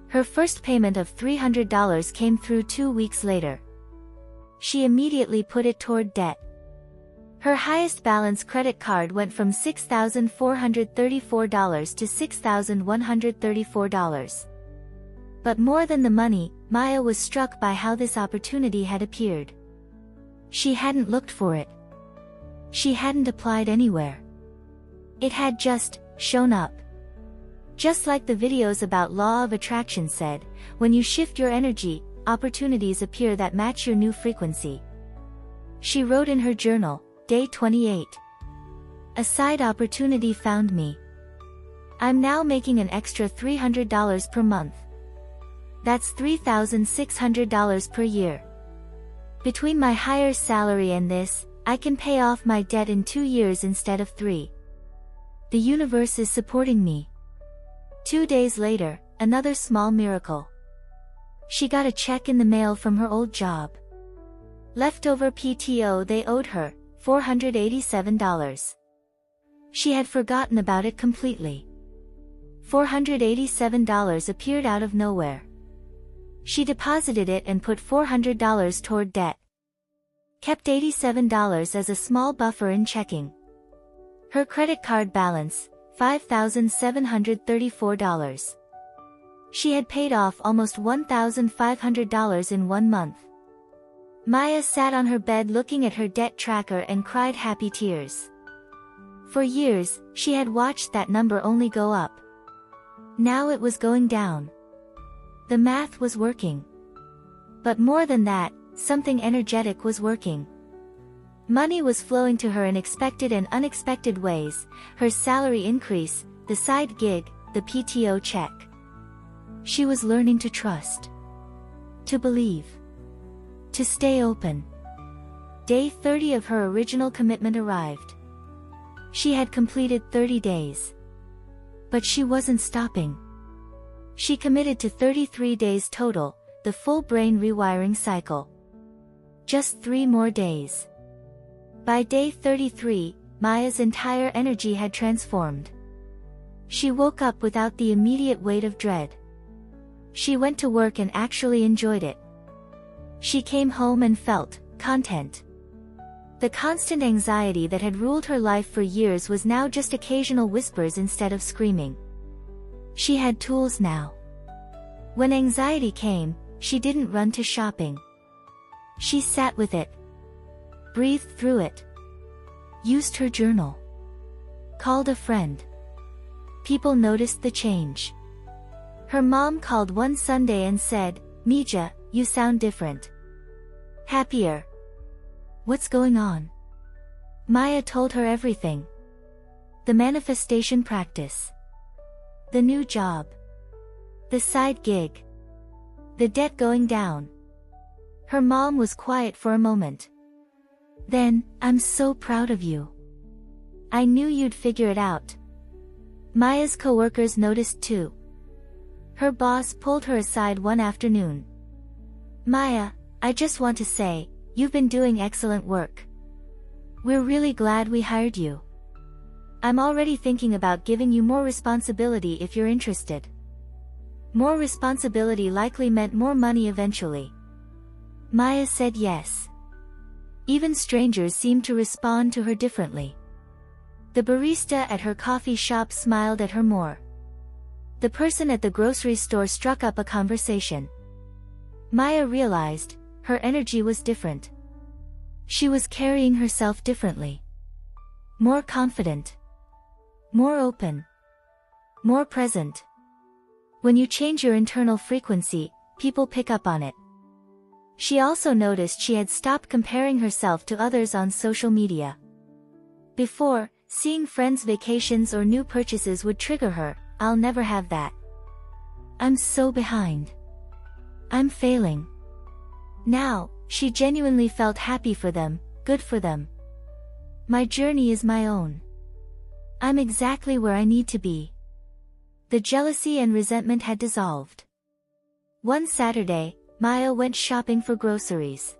Speaker 1: Her first payment of $300 came through 2 weeks later. She immediately put it toward debt. Her highest balance credit card went from $6,434 to $6,134. But more than the money, Maya was struck by how this opportunity had appeared. She hadn't looked for it. She hadn't applied anywhere. It had just shown up. Just like the videos about law of attraction said, when you shift your energy, opportunities appear that match your new frequency. She wrote in her journal, Day 28. A side opportunity found me. I'm now making an extra $300 per month. That's $3,600 per year. Between my higher salary and this, I can pay off my debt in 2 years instead of 3. The universe is supporting me. 2 days later, another small miracle. She got a check in the mail from her old job. Leftover PTO they owed her, $487. She had forgotten about it completely. $487 appeared out of nowhere. She deposited it and put $400 toward debt. Kept $87 as a small buffer in checking. Her credit card balance, $5,734. She had paid off almost $1,500 in 1 month. Maya sat on her bed looking at her debt tracker and cried happy tears. For years, she had watched that number only go up. Now it was going down. The math was working. But more than that, something energetic was working. Money was flowing to her in expected and unexpected ways, her salary increase, the side gig, the PTO check. She was learning to trust. To believe. To stay open. Day 30 of her original commitment arrived. She had completed 30 days. But she wasn't stopping. She committed to 33 days total, the full brain rewiring cycle. Just 3 more days. By day 33, Maya's entire energy had transformed. She woke up without the immediate weight of dread. She went to work and actually enjoyed it. She came home and felt content. The constant anxiety that had ruled her life for years was now just occasional whispers instead of screaming. She had tools now. When anxiety came, she didn't run to shopping. She sat with it. Breathed through it. Used her journal. Called a friend. People noticed the change. Her mom called one Sunday and said, "Mija, you sound different. Happier. What's going on?" Maya told her everything. The manifestation practice. The new job. The side gig. The debt going down. Her mom was quiet for a moment. Then, "I'm so proud of you. I knew you'd figure it out." Maya's coworkers noticed too. Her boss pulled her aside one afternoon. "Maya, I just want to say, you've been doing excellent work. We're really glad we hired you. I'm already thinking about giving you more responsibility if you're interested." More responsibility likely meant more money eventually. Maya said yes. Even strangers seemed to respond to her differently. The barista at her coffee shop smiled at her more. The person at the grocery store struck up a conversation. Maya realized, her energy was different. She was carrying herself differently. More confident. More open. More present. When you change your internal frequency, people pick up on it. She also noticed she had stopped comparing herself to others on social media. Before, seeing friends' vacations or new purchases would trigger her, "I'll never have that. I'm so behind. I'm failing." Now, she genuinely felt happy for them, good for them. "My journey is my own. I'm exactly where I need to be." The jealousy and resentment had dissolved. One Saturday, Maya went shopping for groceries.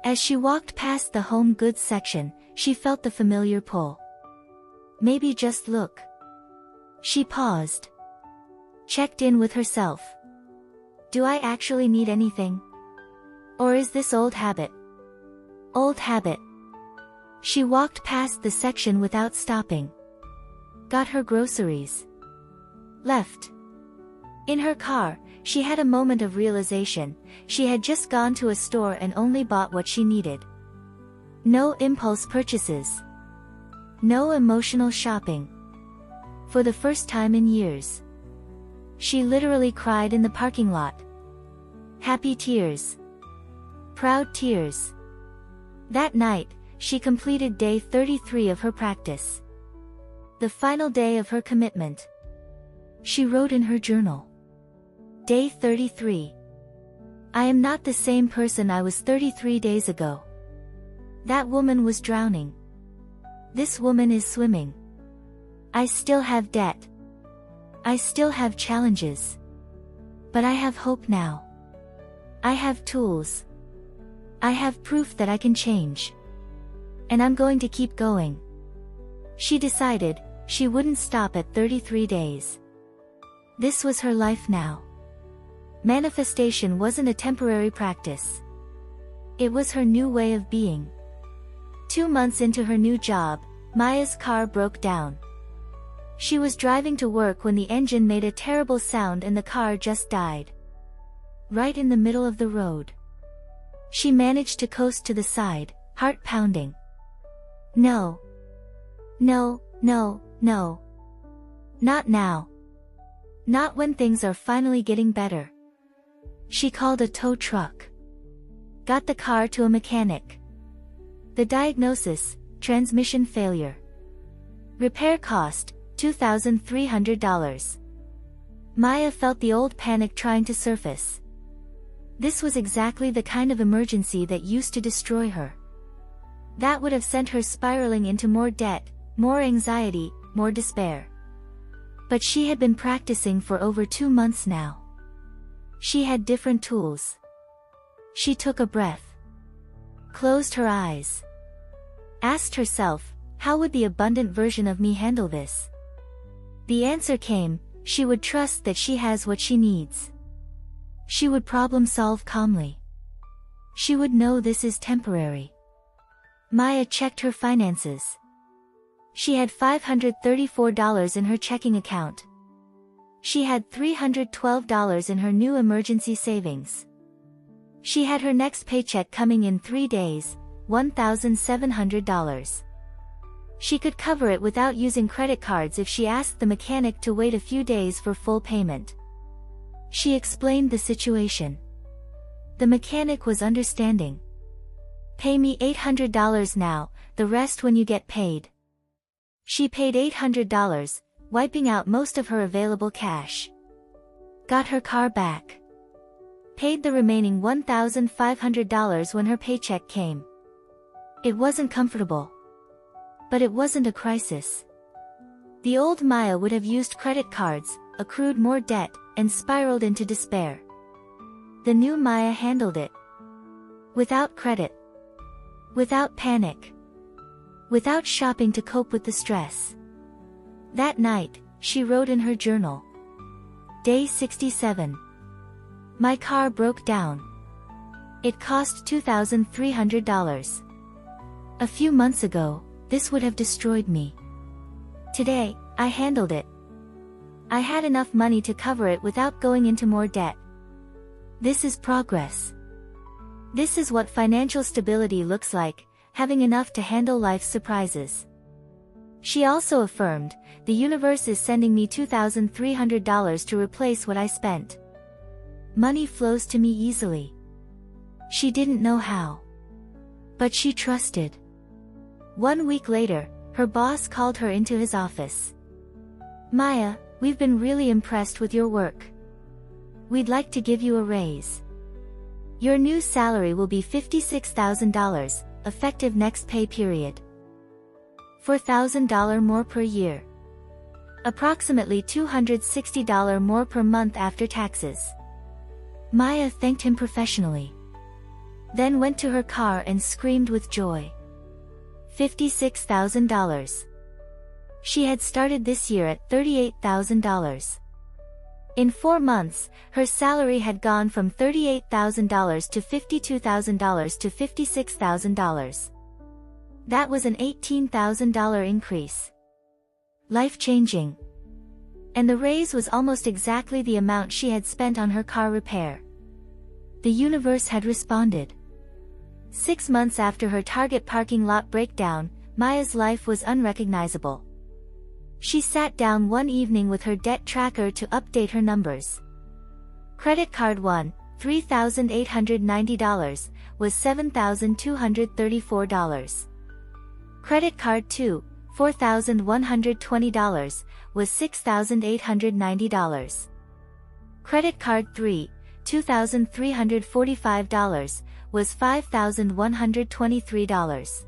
Speaker 1: As she walked past the home goods section, she felt the familiar pull. Maybe just look. She paused. Checked in with herself. Do I actually need anything? Or is this old habit? Old habit. She walked past the section without stopping. Got her groceries. Left. In her car, she had a moment of realization. She had just gone to a store and only bought what she needed. No impulse purchases. No emotional shopping. For the first time in years. She literally cried in the parking lot. Happy tears. Proud tears. That night, she completed day 33 of her practice. The final day of her commitment. She wrote in her journal. Day 33. I am not the same person I was 33 days ago. That woman was drowning. This woman is swimming. I still have debt. I still have challenges. But I have hope now. I have tools. I have proof that I can change. And I'm going to keep going. She decided, she wouldn't stop at 33 days. This was her life now. Manifestation wasn't a temporary practice. It was her new way of being. 2 months into her new job, Maya's car broke down. She was driving to work when the engine made a terrible sound and the car just died. Right in the middle of the road. She managed to coast to the side, heart pounding. No. No, no, no. Not now. Not when things are finally getting better. She called a tow truck. Got the car to a mechanic. The diagnosis, transmission failure. Repair cost, $2,300. Maya felt the old panic trying to surface. This was exactly the kind of emergency that used to destroy her. That would have sent her spiraling into more debt, more anxiety, more despair. But she had been practicing for over 2 months now. She had different tools. She took a breath. Closed her eyes. Asked herself, how would the abundant version of me handle this? The answer came, she would trust that she has what she needs. She would problem solve calmly. She would know this is temporary. Maya checked her finances. She had $534 in her checking account. She had $312 in her new emergency savings. She had her next paycheck coming in 3 days, $1,700. She could cover it without using credit cards if she asked the mechanic to wait a few days for full payment. She explained the situation. The mechanic was understanding. Pay me $800 now, the rest when you get paid. She paid $800, wiping out most of her available cash. Got her car back. Paid the remaining $1,500 when her paycheck came. It wasn't comfortable. But it wasn't a crisis. The old Maya would have used credit cards, accrued more debt, and spiraled into despair. The new Maya handled it. Without credit. Without panic. Without shopping to cope with the stress. That night, she wrote in her journal. Day 67. My car broke down. It cost $2,300. A few months ago, this would have destroyed me. Today, I handled it. I had enough money to cover it without going into more debt. This is progress. This is what financial stability looks like, having enough to handle life's surprises. She also affirmed, the universe is sending me $2,300 to replace what I spent. Money flows to me easily. She didn't know how. But she trusted. 1 week later, her boss called her into his office. Maya, we've been really impressed with your work. We'd like to give you a raise. Your new salary will be $56,000, effective next pay period. $4,000 more per year. Approximately $260 more per month after taxes. Maya thanked him professionally. Then went to her car and screamed with joy. $56,000. She had started this year at $38,000. In 4 months, her salary had gone from $38,000 to $52,000 to $56,000. That was an $18,000 increase. Life-changing. And the raise was almost exactly the amount she had spent on her car repair. The universe had responded. 6 months after her Target parking lot breakdown, Maya's life was unrecognizable. She sat down one evening with her debt tracker to update her numbers. Credit card 1, $3,890, was $7,234. Credit card 2, $4,120, was $6,890. Credit card 3, $2,345, was $5,123.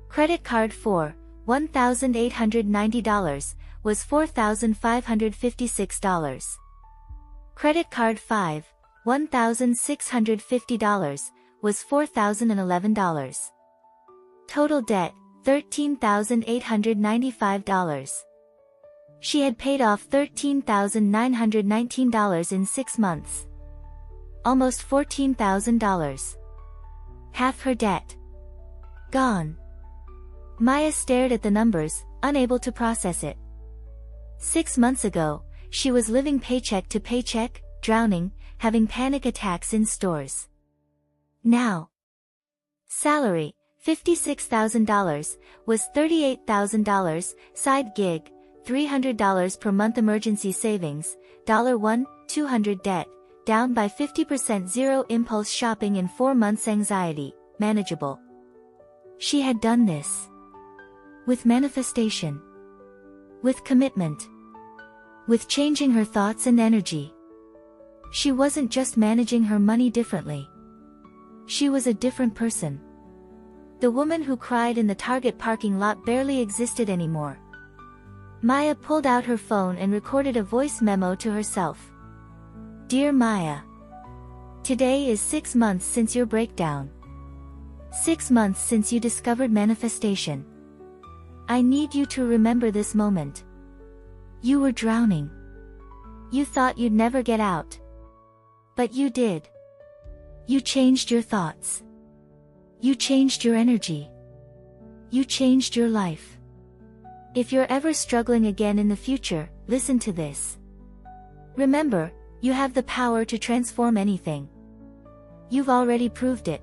Speaker 1: Credit card 4, $1,890, was $4,556. Credit card 5, $1,650, was $4,011. Total debt, $13,895. She had paid off $13,919 in 6 months. almost $14,000. Half her debt. Gone. Maya stared at the numbers, unable to process it. 6 months ago, she was living paycheck to paycheck, drowning, having panic attacks in stores. Now, salary, $56,000, was $38,000, side gig, $300 per month emergency savings, $1, $200 debt, down by 50%, zero impulse shopping in 4 months, anxiety, manageable. She had done this. With manifestation. With commitment. With changing her thoughts and energy. She wasn't just managing her money differently. She was a different person. The woman who cried in the Target parking lot barely existed anymore. Maya pulled out her phone and recorded a voice memo to herself. Dear Maya. Today is 6 months since your breakdown. 6 months since you discovered manifestation. I need you to remember this moment. You were drowning. You thought you'd never get out. But you did. You changed your thoughts. You changed your energy. You changed your life. If you're ever struggling again in the future, listen to this. Remember, you have the power to transform anything. You've already proved it.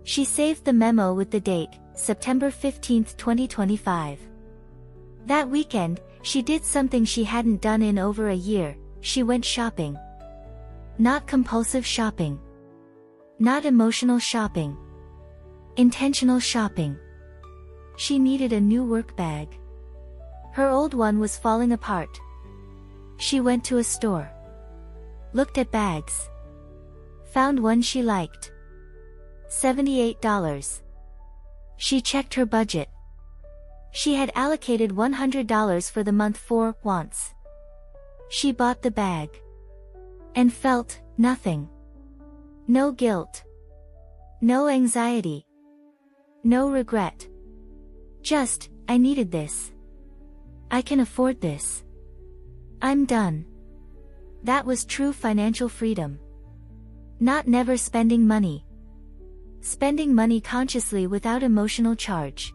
Speaker 1: She saved the memo with the date, September 15, 2025. That weekend, she did something she hadn't done in over a year. She went shopping. Not compulsive shopping. Not emotional shopping. Intentional shopping. She needed a new work bag. Her old one was falling apart. She went to a store. Looked at bags. Found one she liked. $78. She checked her budget. She had allocated $100 for the month for wants. She bought the bag. And felt nothing. No guilt. No anxiety. No regret. Just, I needed this. I can afford this. I'm done. That was true financial freedom. Not never spending money. Spending money consciously without emotional charge.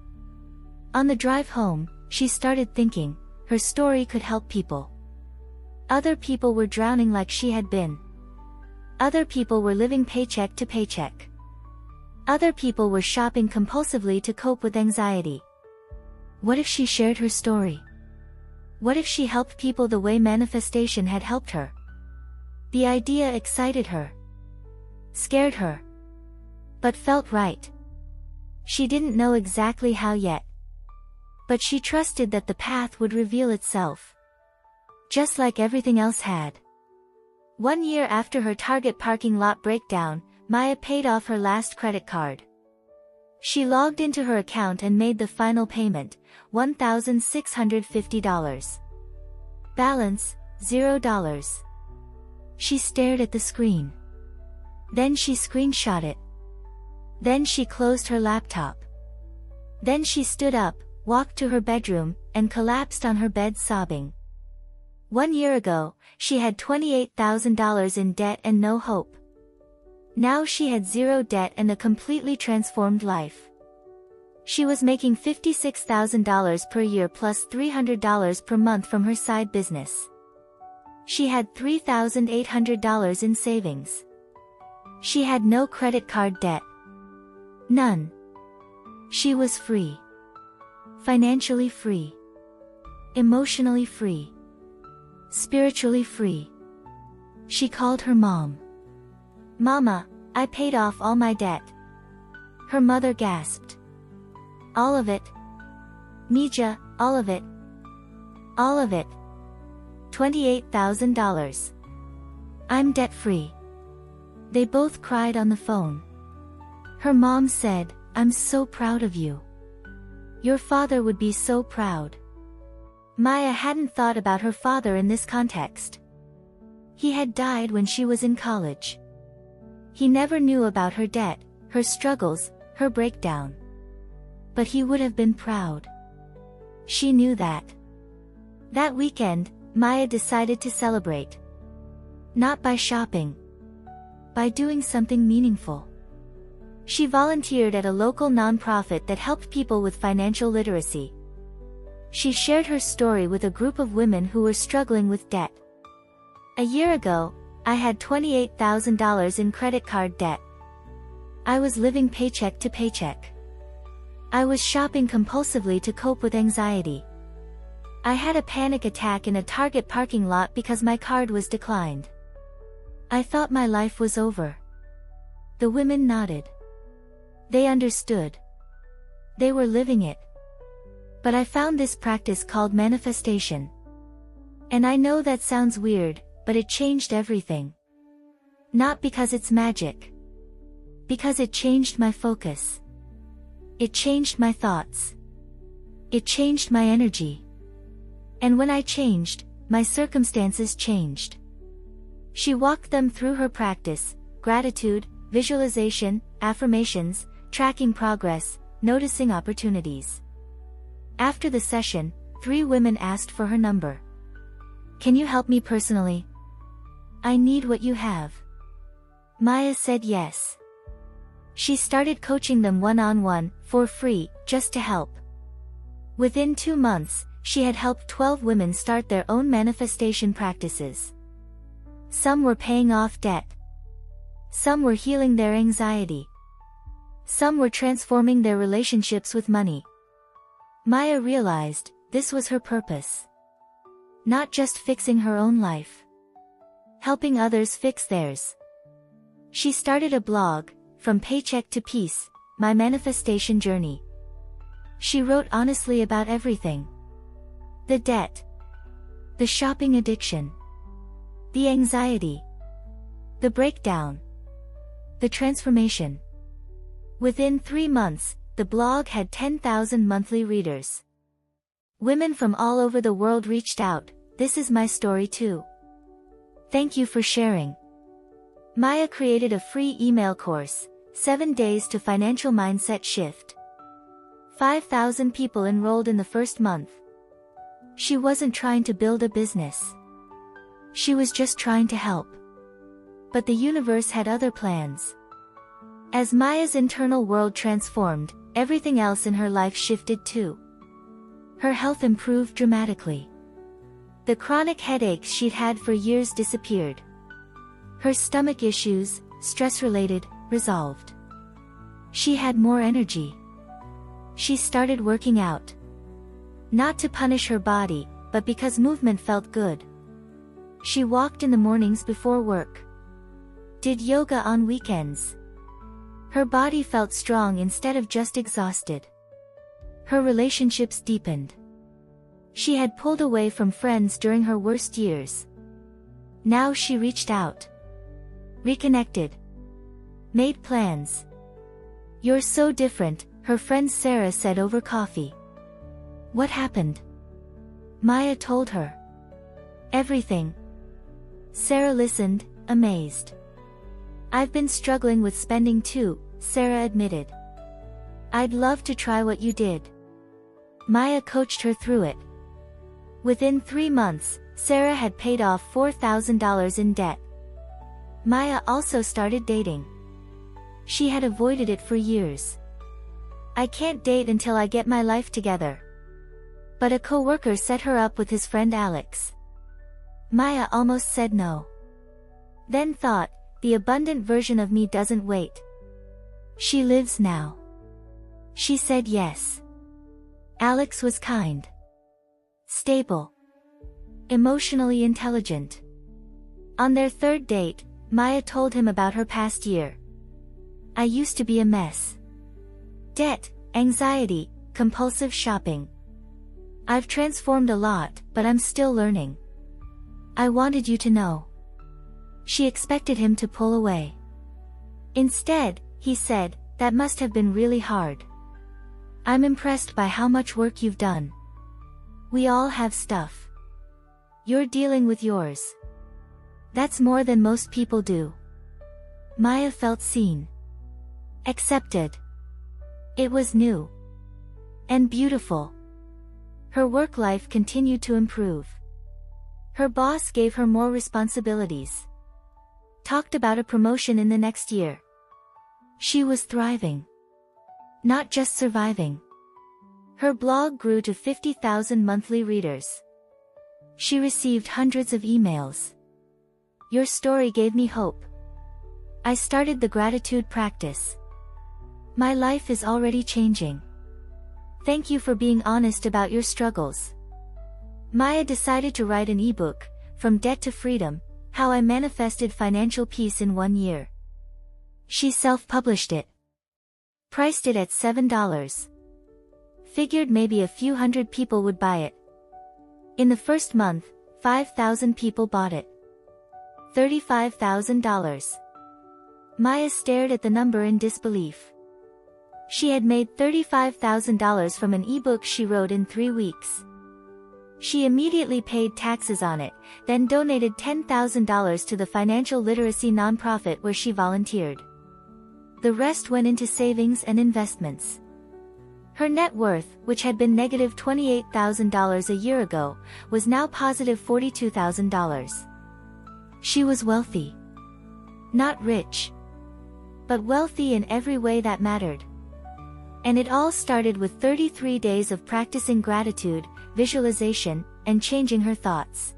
Speaker 1: On the drive home, she started thinking, her story could help people. Other people were drowning like she had been. Other people were living paycheck to paycheck. Other people were shopping compulsively to cope with anxiety. What if she shared her story? What if she helped people the way manifestation had helped her? The idea excited her. Scared her. But felt right. She didn't know exactly how yet. But she trusted that the path would reveal itself. Just like everything else had. 1 year after her Target parking lot breakdown, Maya paid off her last credit card. She logged into her account and made the final payment, $1,650. Balance, $0. She stared at the screen. Then she screenshot it. Then she closed her laptop. Then she stood up, walked to her bedroom, and collapsed on her bed sobbing. 1 year ago, she had $28,000 in debt and no hope. Now she had zero debt and a completely transformed life. She was making $56,000 per year plus $300 per month from her side business. She had $3,800 in savings. She had no credit card debt. None. She was free. Financially free. Emotionally free. Spiritually free. She called her mom. Mama, I paid off all my debt. Her mother gasped. All of it? Mija, all of it? All of it. $28,000. I'm debt-free. They both cried on the phone. Her mom said, I'm so proud of you. Your father would be so proud. Maya hadn't thought about her father in this context. He had died when she was in college. He never knew about her debt, her struggles, her breakdown. But he would have been proud. She knew that. That weekend, Maya decided to celebrate. Not by shopping. by doing something meaningful. She volunteered at a local nonprofit that helped people with financial literacy. She shared her story with a group of women who were struggling with debt. A year ago, I had $28,000 in credit card debt. I was living paycheck to paycheck. I was shopping compulsively to cope with anxiety. I had a panic attack in a Target parking lot because my card was declined. I thought my life was over. The women nodded. They understood. They were living it. But I found this practice called manifestation. And I know that sounds weird, but it changed everything. Not because it's magic. Because it changed my focus. It changed my thoughts. It changed my energy. And when I changed, my circumstances changed. She walked them through her practice: gratitude, visualization, affirmations, tracking progress, noticing opportunities. After the session, 3 women asked for her number. "Can you help me personally? I need what you have." Maya said yes. She started coaching them one-on-one, for free, just to help. Within 2 months, she had helped 12 women start their own manifestation practices. Some were paying off debt. Some were healing their anxiety. Some were transforming their relationships with money. Maya realized this was her purpose. Not just fixing her own life. Helping others fix theirs. She started a blog, From Paycheck to Peace, My Manifestation Journey. She wrote honestly about everything. The debt. The shopping addiction. The anxiety. The breakdown. The transformation. Within 3 months, the blog had 10,000 monthly readers. Women from all over the world reached out. "This is my story too. Thank you for sharing." Maya created a free email course, 7 Days to Financial Mindset Shift. 5,000 people enrolled in the first month. She wasn't trying to build a business. She was just trying to help. But the universe had other plans. As Maya's internal world transformed, everything else in her life shifted too. Her health improved dramatically. The chronic headaches she'd had for years disappeared. Her stomach issues, stress-related, resolved. She had more energy. She started working out. Not to punish her body, but because movement felt good. She walked in the mornings before work. Did yoga on weekends. Her body felt strong instead of just exhausted. Her relationships deepened. She had pulled away from friends during her worst years. Now she reached out. Reconnected. Made plans. "You're so different," her friend Sarah said over coffee. "What happened?" Maya told her. "Everything." Sarah listened, amazed. "I've been struggling with spending too," Sarah admitted. "I'd love to try what you did." Maya coached her through it. Within 3 months, Sarah had paid off $4,000 in debt. Maya also started dating. She had avoided it for years. "I can't date until I get my life together." But a coworker set her up with his friend Alex. Maya almost said no. Then thought, the abundant version of me doesn't wait. She lives now. She said yes. Alex was kind. Stable. Emotionally intelligent. On their 3rd date, Maya told him about her past year. "I used to be a mess. Debt, anxiety, compulsive shopping. I've transformed a lot, but I'm still learning. I wanted you to know." She expected him to pull away. Instead, he said, "That must have been really hard. I'm impressed by how much work you've done. We all have stuff. You're dealing with yours. That's more than most people do." Maya felt seen. Accepted. It was new. And beautiful. Her work life continued to improve. Her boss gave her more responsibilities. talked about a promotion in the next year. She was thriving. Not just surviving. Her blog grew to 50,000 monthly readers. She received hundreds of emails. Your story gave me hope. I started the gratitude practice. My life is already changing. Thank you for being honest about your struggles. Maya decided to write an ebook, From Debt to Freedom, How I Manifested Financial Peace in 1 Year. She self-published it. Priced it at $7. Figured maybe a few hundred people would buy it. In the first month, 5,000 people bought it. $35,000. Maya stared at the number in disbelief. She had made $35,000 from an ebook she wrote in 3 weeks. She immediately paid taxes on it, then donated $10,000 to the financial literacy nonprofit where she volunteered. The rest went into savings and investments. Her net worth, which had been negative $28,000 a year ago, was now positive $42,000. She was wealthy. Not rich. But wealthy in every way that mattered. And it all started with 33 days of practicing gratitude, visualization, and changing her thoughts.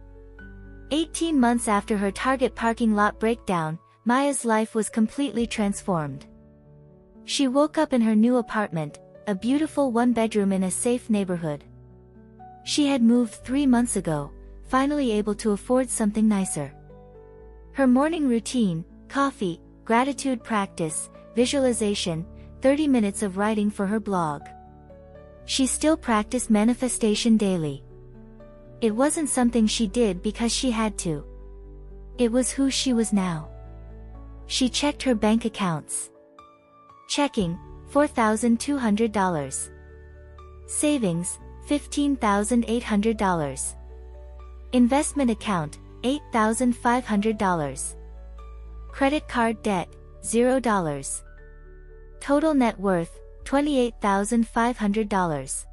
Speaker 1: 18 months after her Target parking lot breakdown, Maya's life was completely transformed. She woke up in her new apartment, a beautiful one-bedroom in a safe neighborhood. She had moved 3 months ago, finally able to afford something nicer. Her morning routine, coffee, gratitude practice, visualization, 30 minutes of writing for her blog. She still practiced manifestation daily. It wasn't something she did because she had to. It was who she was now. She checked her bank accounts. Checking, $4,200. Savings, $15,800. Investment account, $8,500. Credit card debt, $0. Total net worth, $28,500.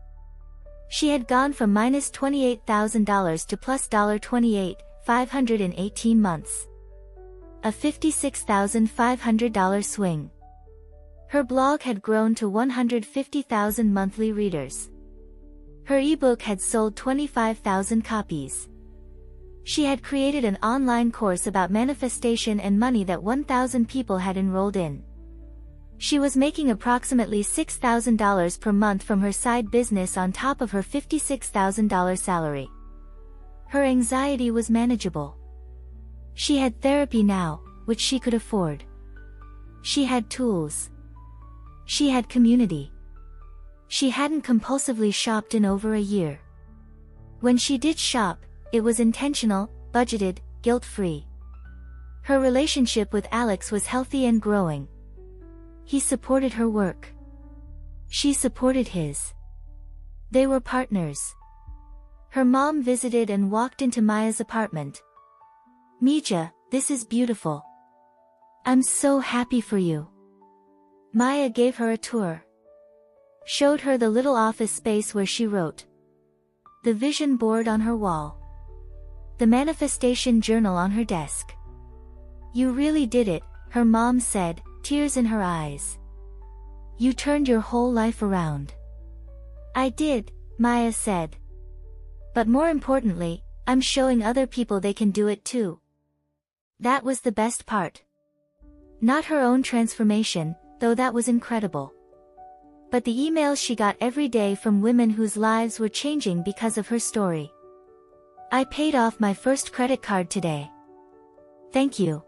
Speaker 1: She had gone from minus $28,000 to plus $28,500 in 18 months. A $56,500 swing. Her blog had grown to 150,000 monthly readers. Her ebook had sold 25,000 copies. She had created an online course about manifestation and money that 1,000 people had enrolled in. She was making approximately $6,000 per month from her side business on top of her $56,000 salary. Her anxiety was manageable. She had therapy now, which she could afford. She had tools. She had community. She hadn't compulsively shopped in over a year. When she did shop, it was intentional, budgeted, guilt-free. Her relationship with Alex was healthy and growing. He supported her work. She supported his. They were partners. Her mom visited and walked into Maya's apartment. "Mija, this is beautiful. I'm so happy for you." Maya gave her a tour. Showed her the little office space where she wrote. The vision board on her wall. The manifestation journal on her desk. "You really did it," her mom said, tears in her eyes. "You turned your whole life around." "I did," Maya said. "But more importantly, I'm showing other people they can do it too." That was the best part. Not her own transformation, though that was incredible. But the emails she got every day from women whose lives were changing because of her story. "I paid off my first credit card today. Thank you.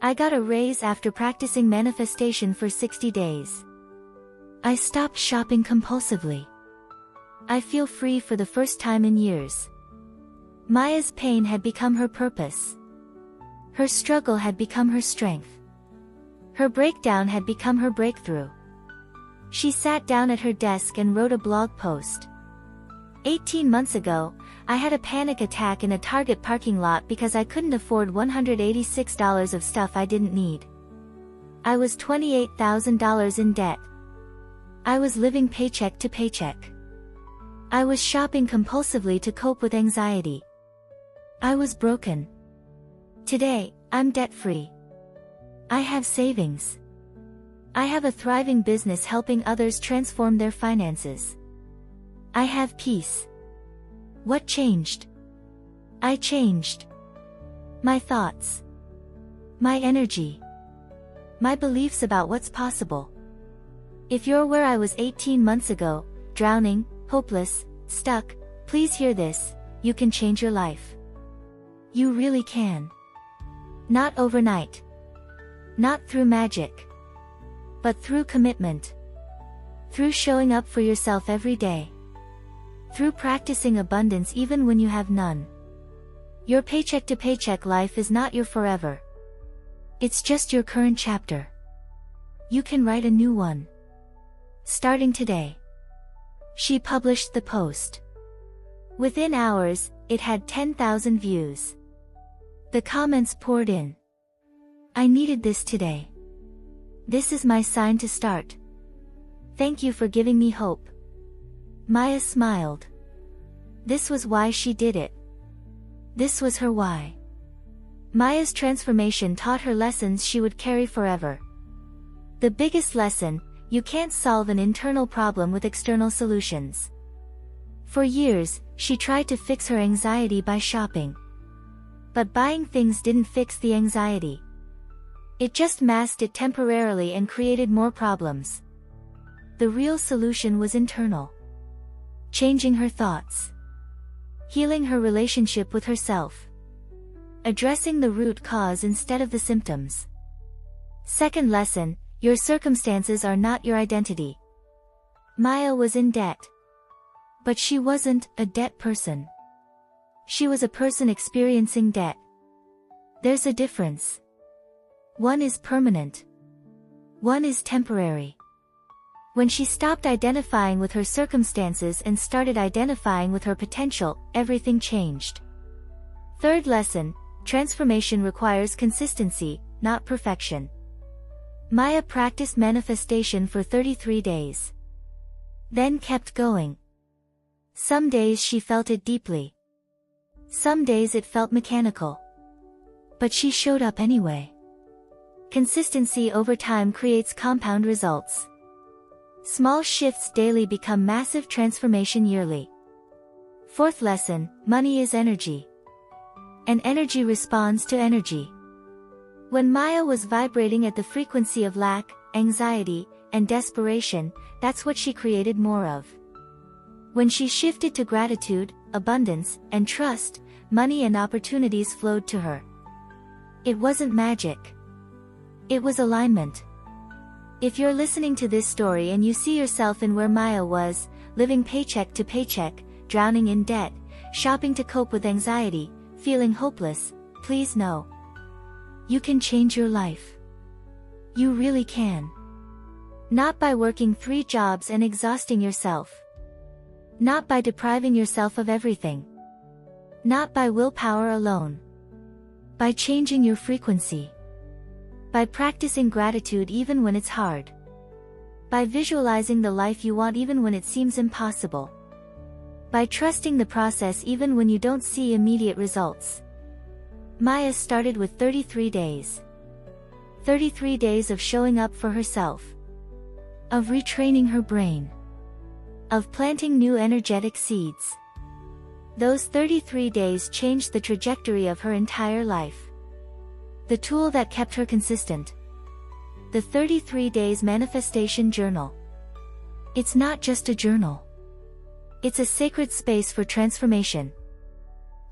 Speaker 1: I got a raise after practicing manifestation for 60 days. I stopped shopping compulsively. I feel free for the first time in years." Maya's pain had become her purpose. Her struggle had become her strength. Her breakdown had become her breakthrough. She sat down at her desk and wrote a blog post. 18 months ago, I had a panic attack in a Target parking lot because I couldn't afford $186 of stuff I didn't need. I was $28,000 in debt. I was living paycheck to paycheck. I was shopping compulsively to cope with anxiety. I was broken. Today, I'm debt-free. I have savings. I have a thriving business helping others transform their finances. I have peace. What changed? I changed. My thoughts. My energy. My beliefs about what's possible. If you're where I was 18 months ago, drowning, hopeless, stuck, please hear this: you can change your life. You really can. Not overnight. Not through magic. But through commitment. Through showing up for yourself every day. Through practicing abundance even when you have none. Your paycheck to paycheck life is not your forever. It's just your current chapter. You can write a new one. Starting today. She published the post. Within hours, it had 10,000 views. The comments poured in. I needed this today. This is my sign to start. Thank you for giving me hope. Maya smiled. This was why she did it. This was her why. Maya's transformation taught her lessons she would carry forever. The biggest lesson: you can't solve an internal problem with external solutions. For years, she tried to fix her anxiety by shopping. But buying things didn't fix the anxiety. It just masked it temporarily and created more problems. The real solution was internal. Changing her thoughts. Healing her relationship with herself. Addressing the root cause instead of the symptoms. Second lesson: your circumstances are not your identity. Maya was in debt. But she wasn't a debt person. She was a person experiencing debt. There's a difference. One is permanent. One is temporary. When she stopped identifying with her circumstances and started identifying with her potential, everything changed. Third lesson: transformation requires consistency, not perfection. Maya practiced manifestation for 33 days. Then kept going. Some days she felt it deeply. Some days it felt mechanical. But she showed up anyway. Consistency over time creates compound results. Small shifts daily become massive transformation yearly. Fourth lesson: money is energy. And energy responds to energy. When Maya was vibrating at the frequency of lack, anxiety, and desperation, that's what she created more of. When she shifted to gratitude, abundance, and trust, money and opportunities flowed to her. It wasn't magic. It was alignment. If you're listening to this story and you see yourself in where Maya was, living paycheck to paycheck, drowning in debt, shopping to cope with anxiety, feeling hopeless, please know. You can change your life. You really can. Not by working 3 jobs and exhausting yourself. Not by depriving yourself of everything. Not by willpower alone. By changing your frequency. By practicing gratitude even when it's hard. By visualizing the life you want even when it seems impossible. By trusting the process even when you don't see immediate results. Maya started with 33 days. 33 days of showing up for herself. Of retraining her brain. Of planting new energetic seeds. Those 33 days changed the trajectory of her entire life. The tool that kept her consistent. The 33 Days Manifestation Journal. It's not just a journal. It's a sacred space for transformation.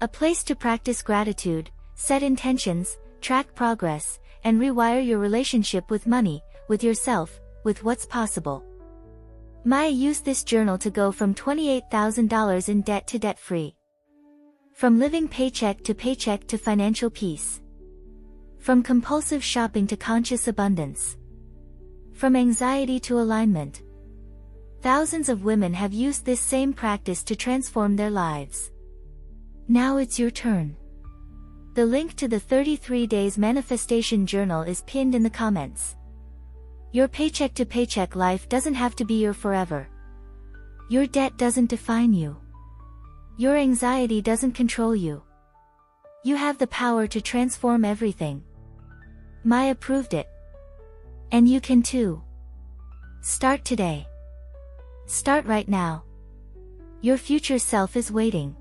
Speaker 1: A place to practice gratitude, set intentions, track progress, and rewire your relationship with money, with yourself, with what's possible. Maya used this journal to go from $28,000 in debt to debt-free. From living paycheck to financial peace. From compulsive shopping to conscious abundance. From anxiety to alignment. Thousands of women have used this same practice to transform their lives. Now it's your turn. The link to the 33 Days Manifestation Journal is pinned in the comments. Your paycheck to paycheck life doesn't have to be your forever. Your debt doesn't define you. Your anxiety doesn't control you. You have the power to transform everything. Maya proved it. And you can too. Start today. Start right now. Your future self is waiting.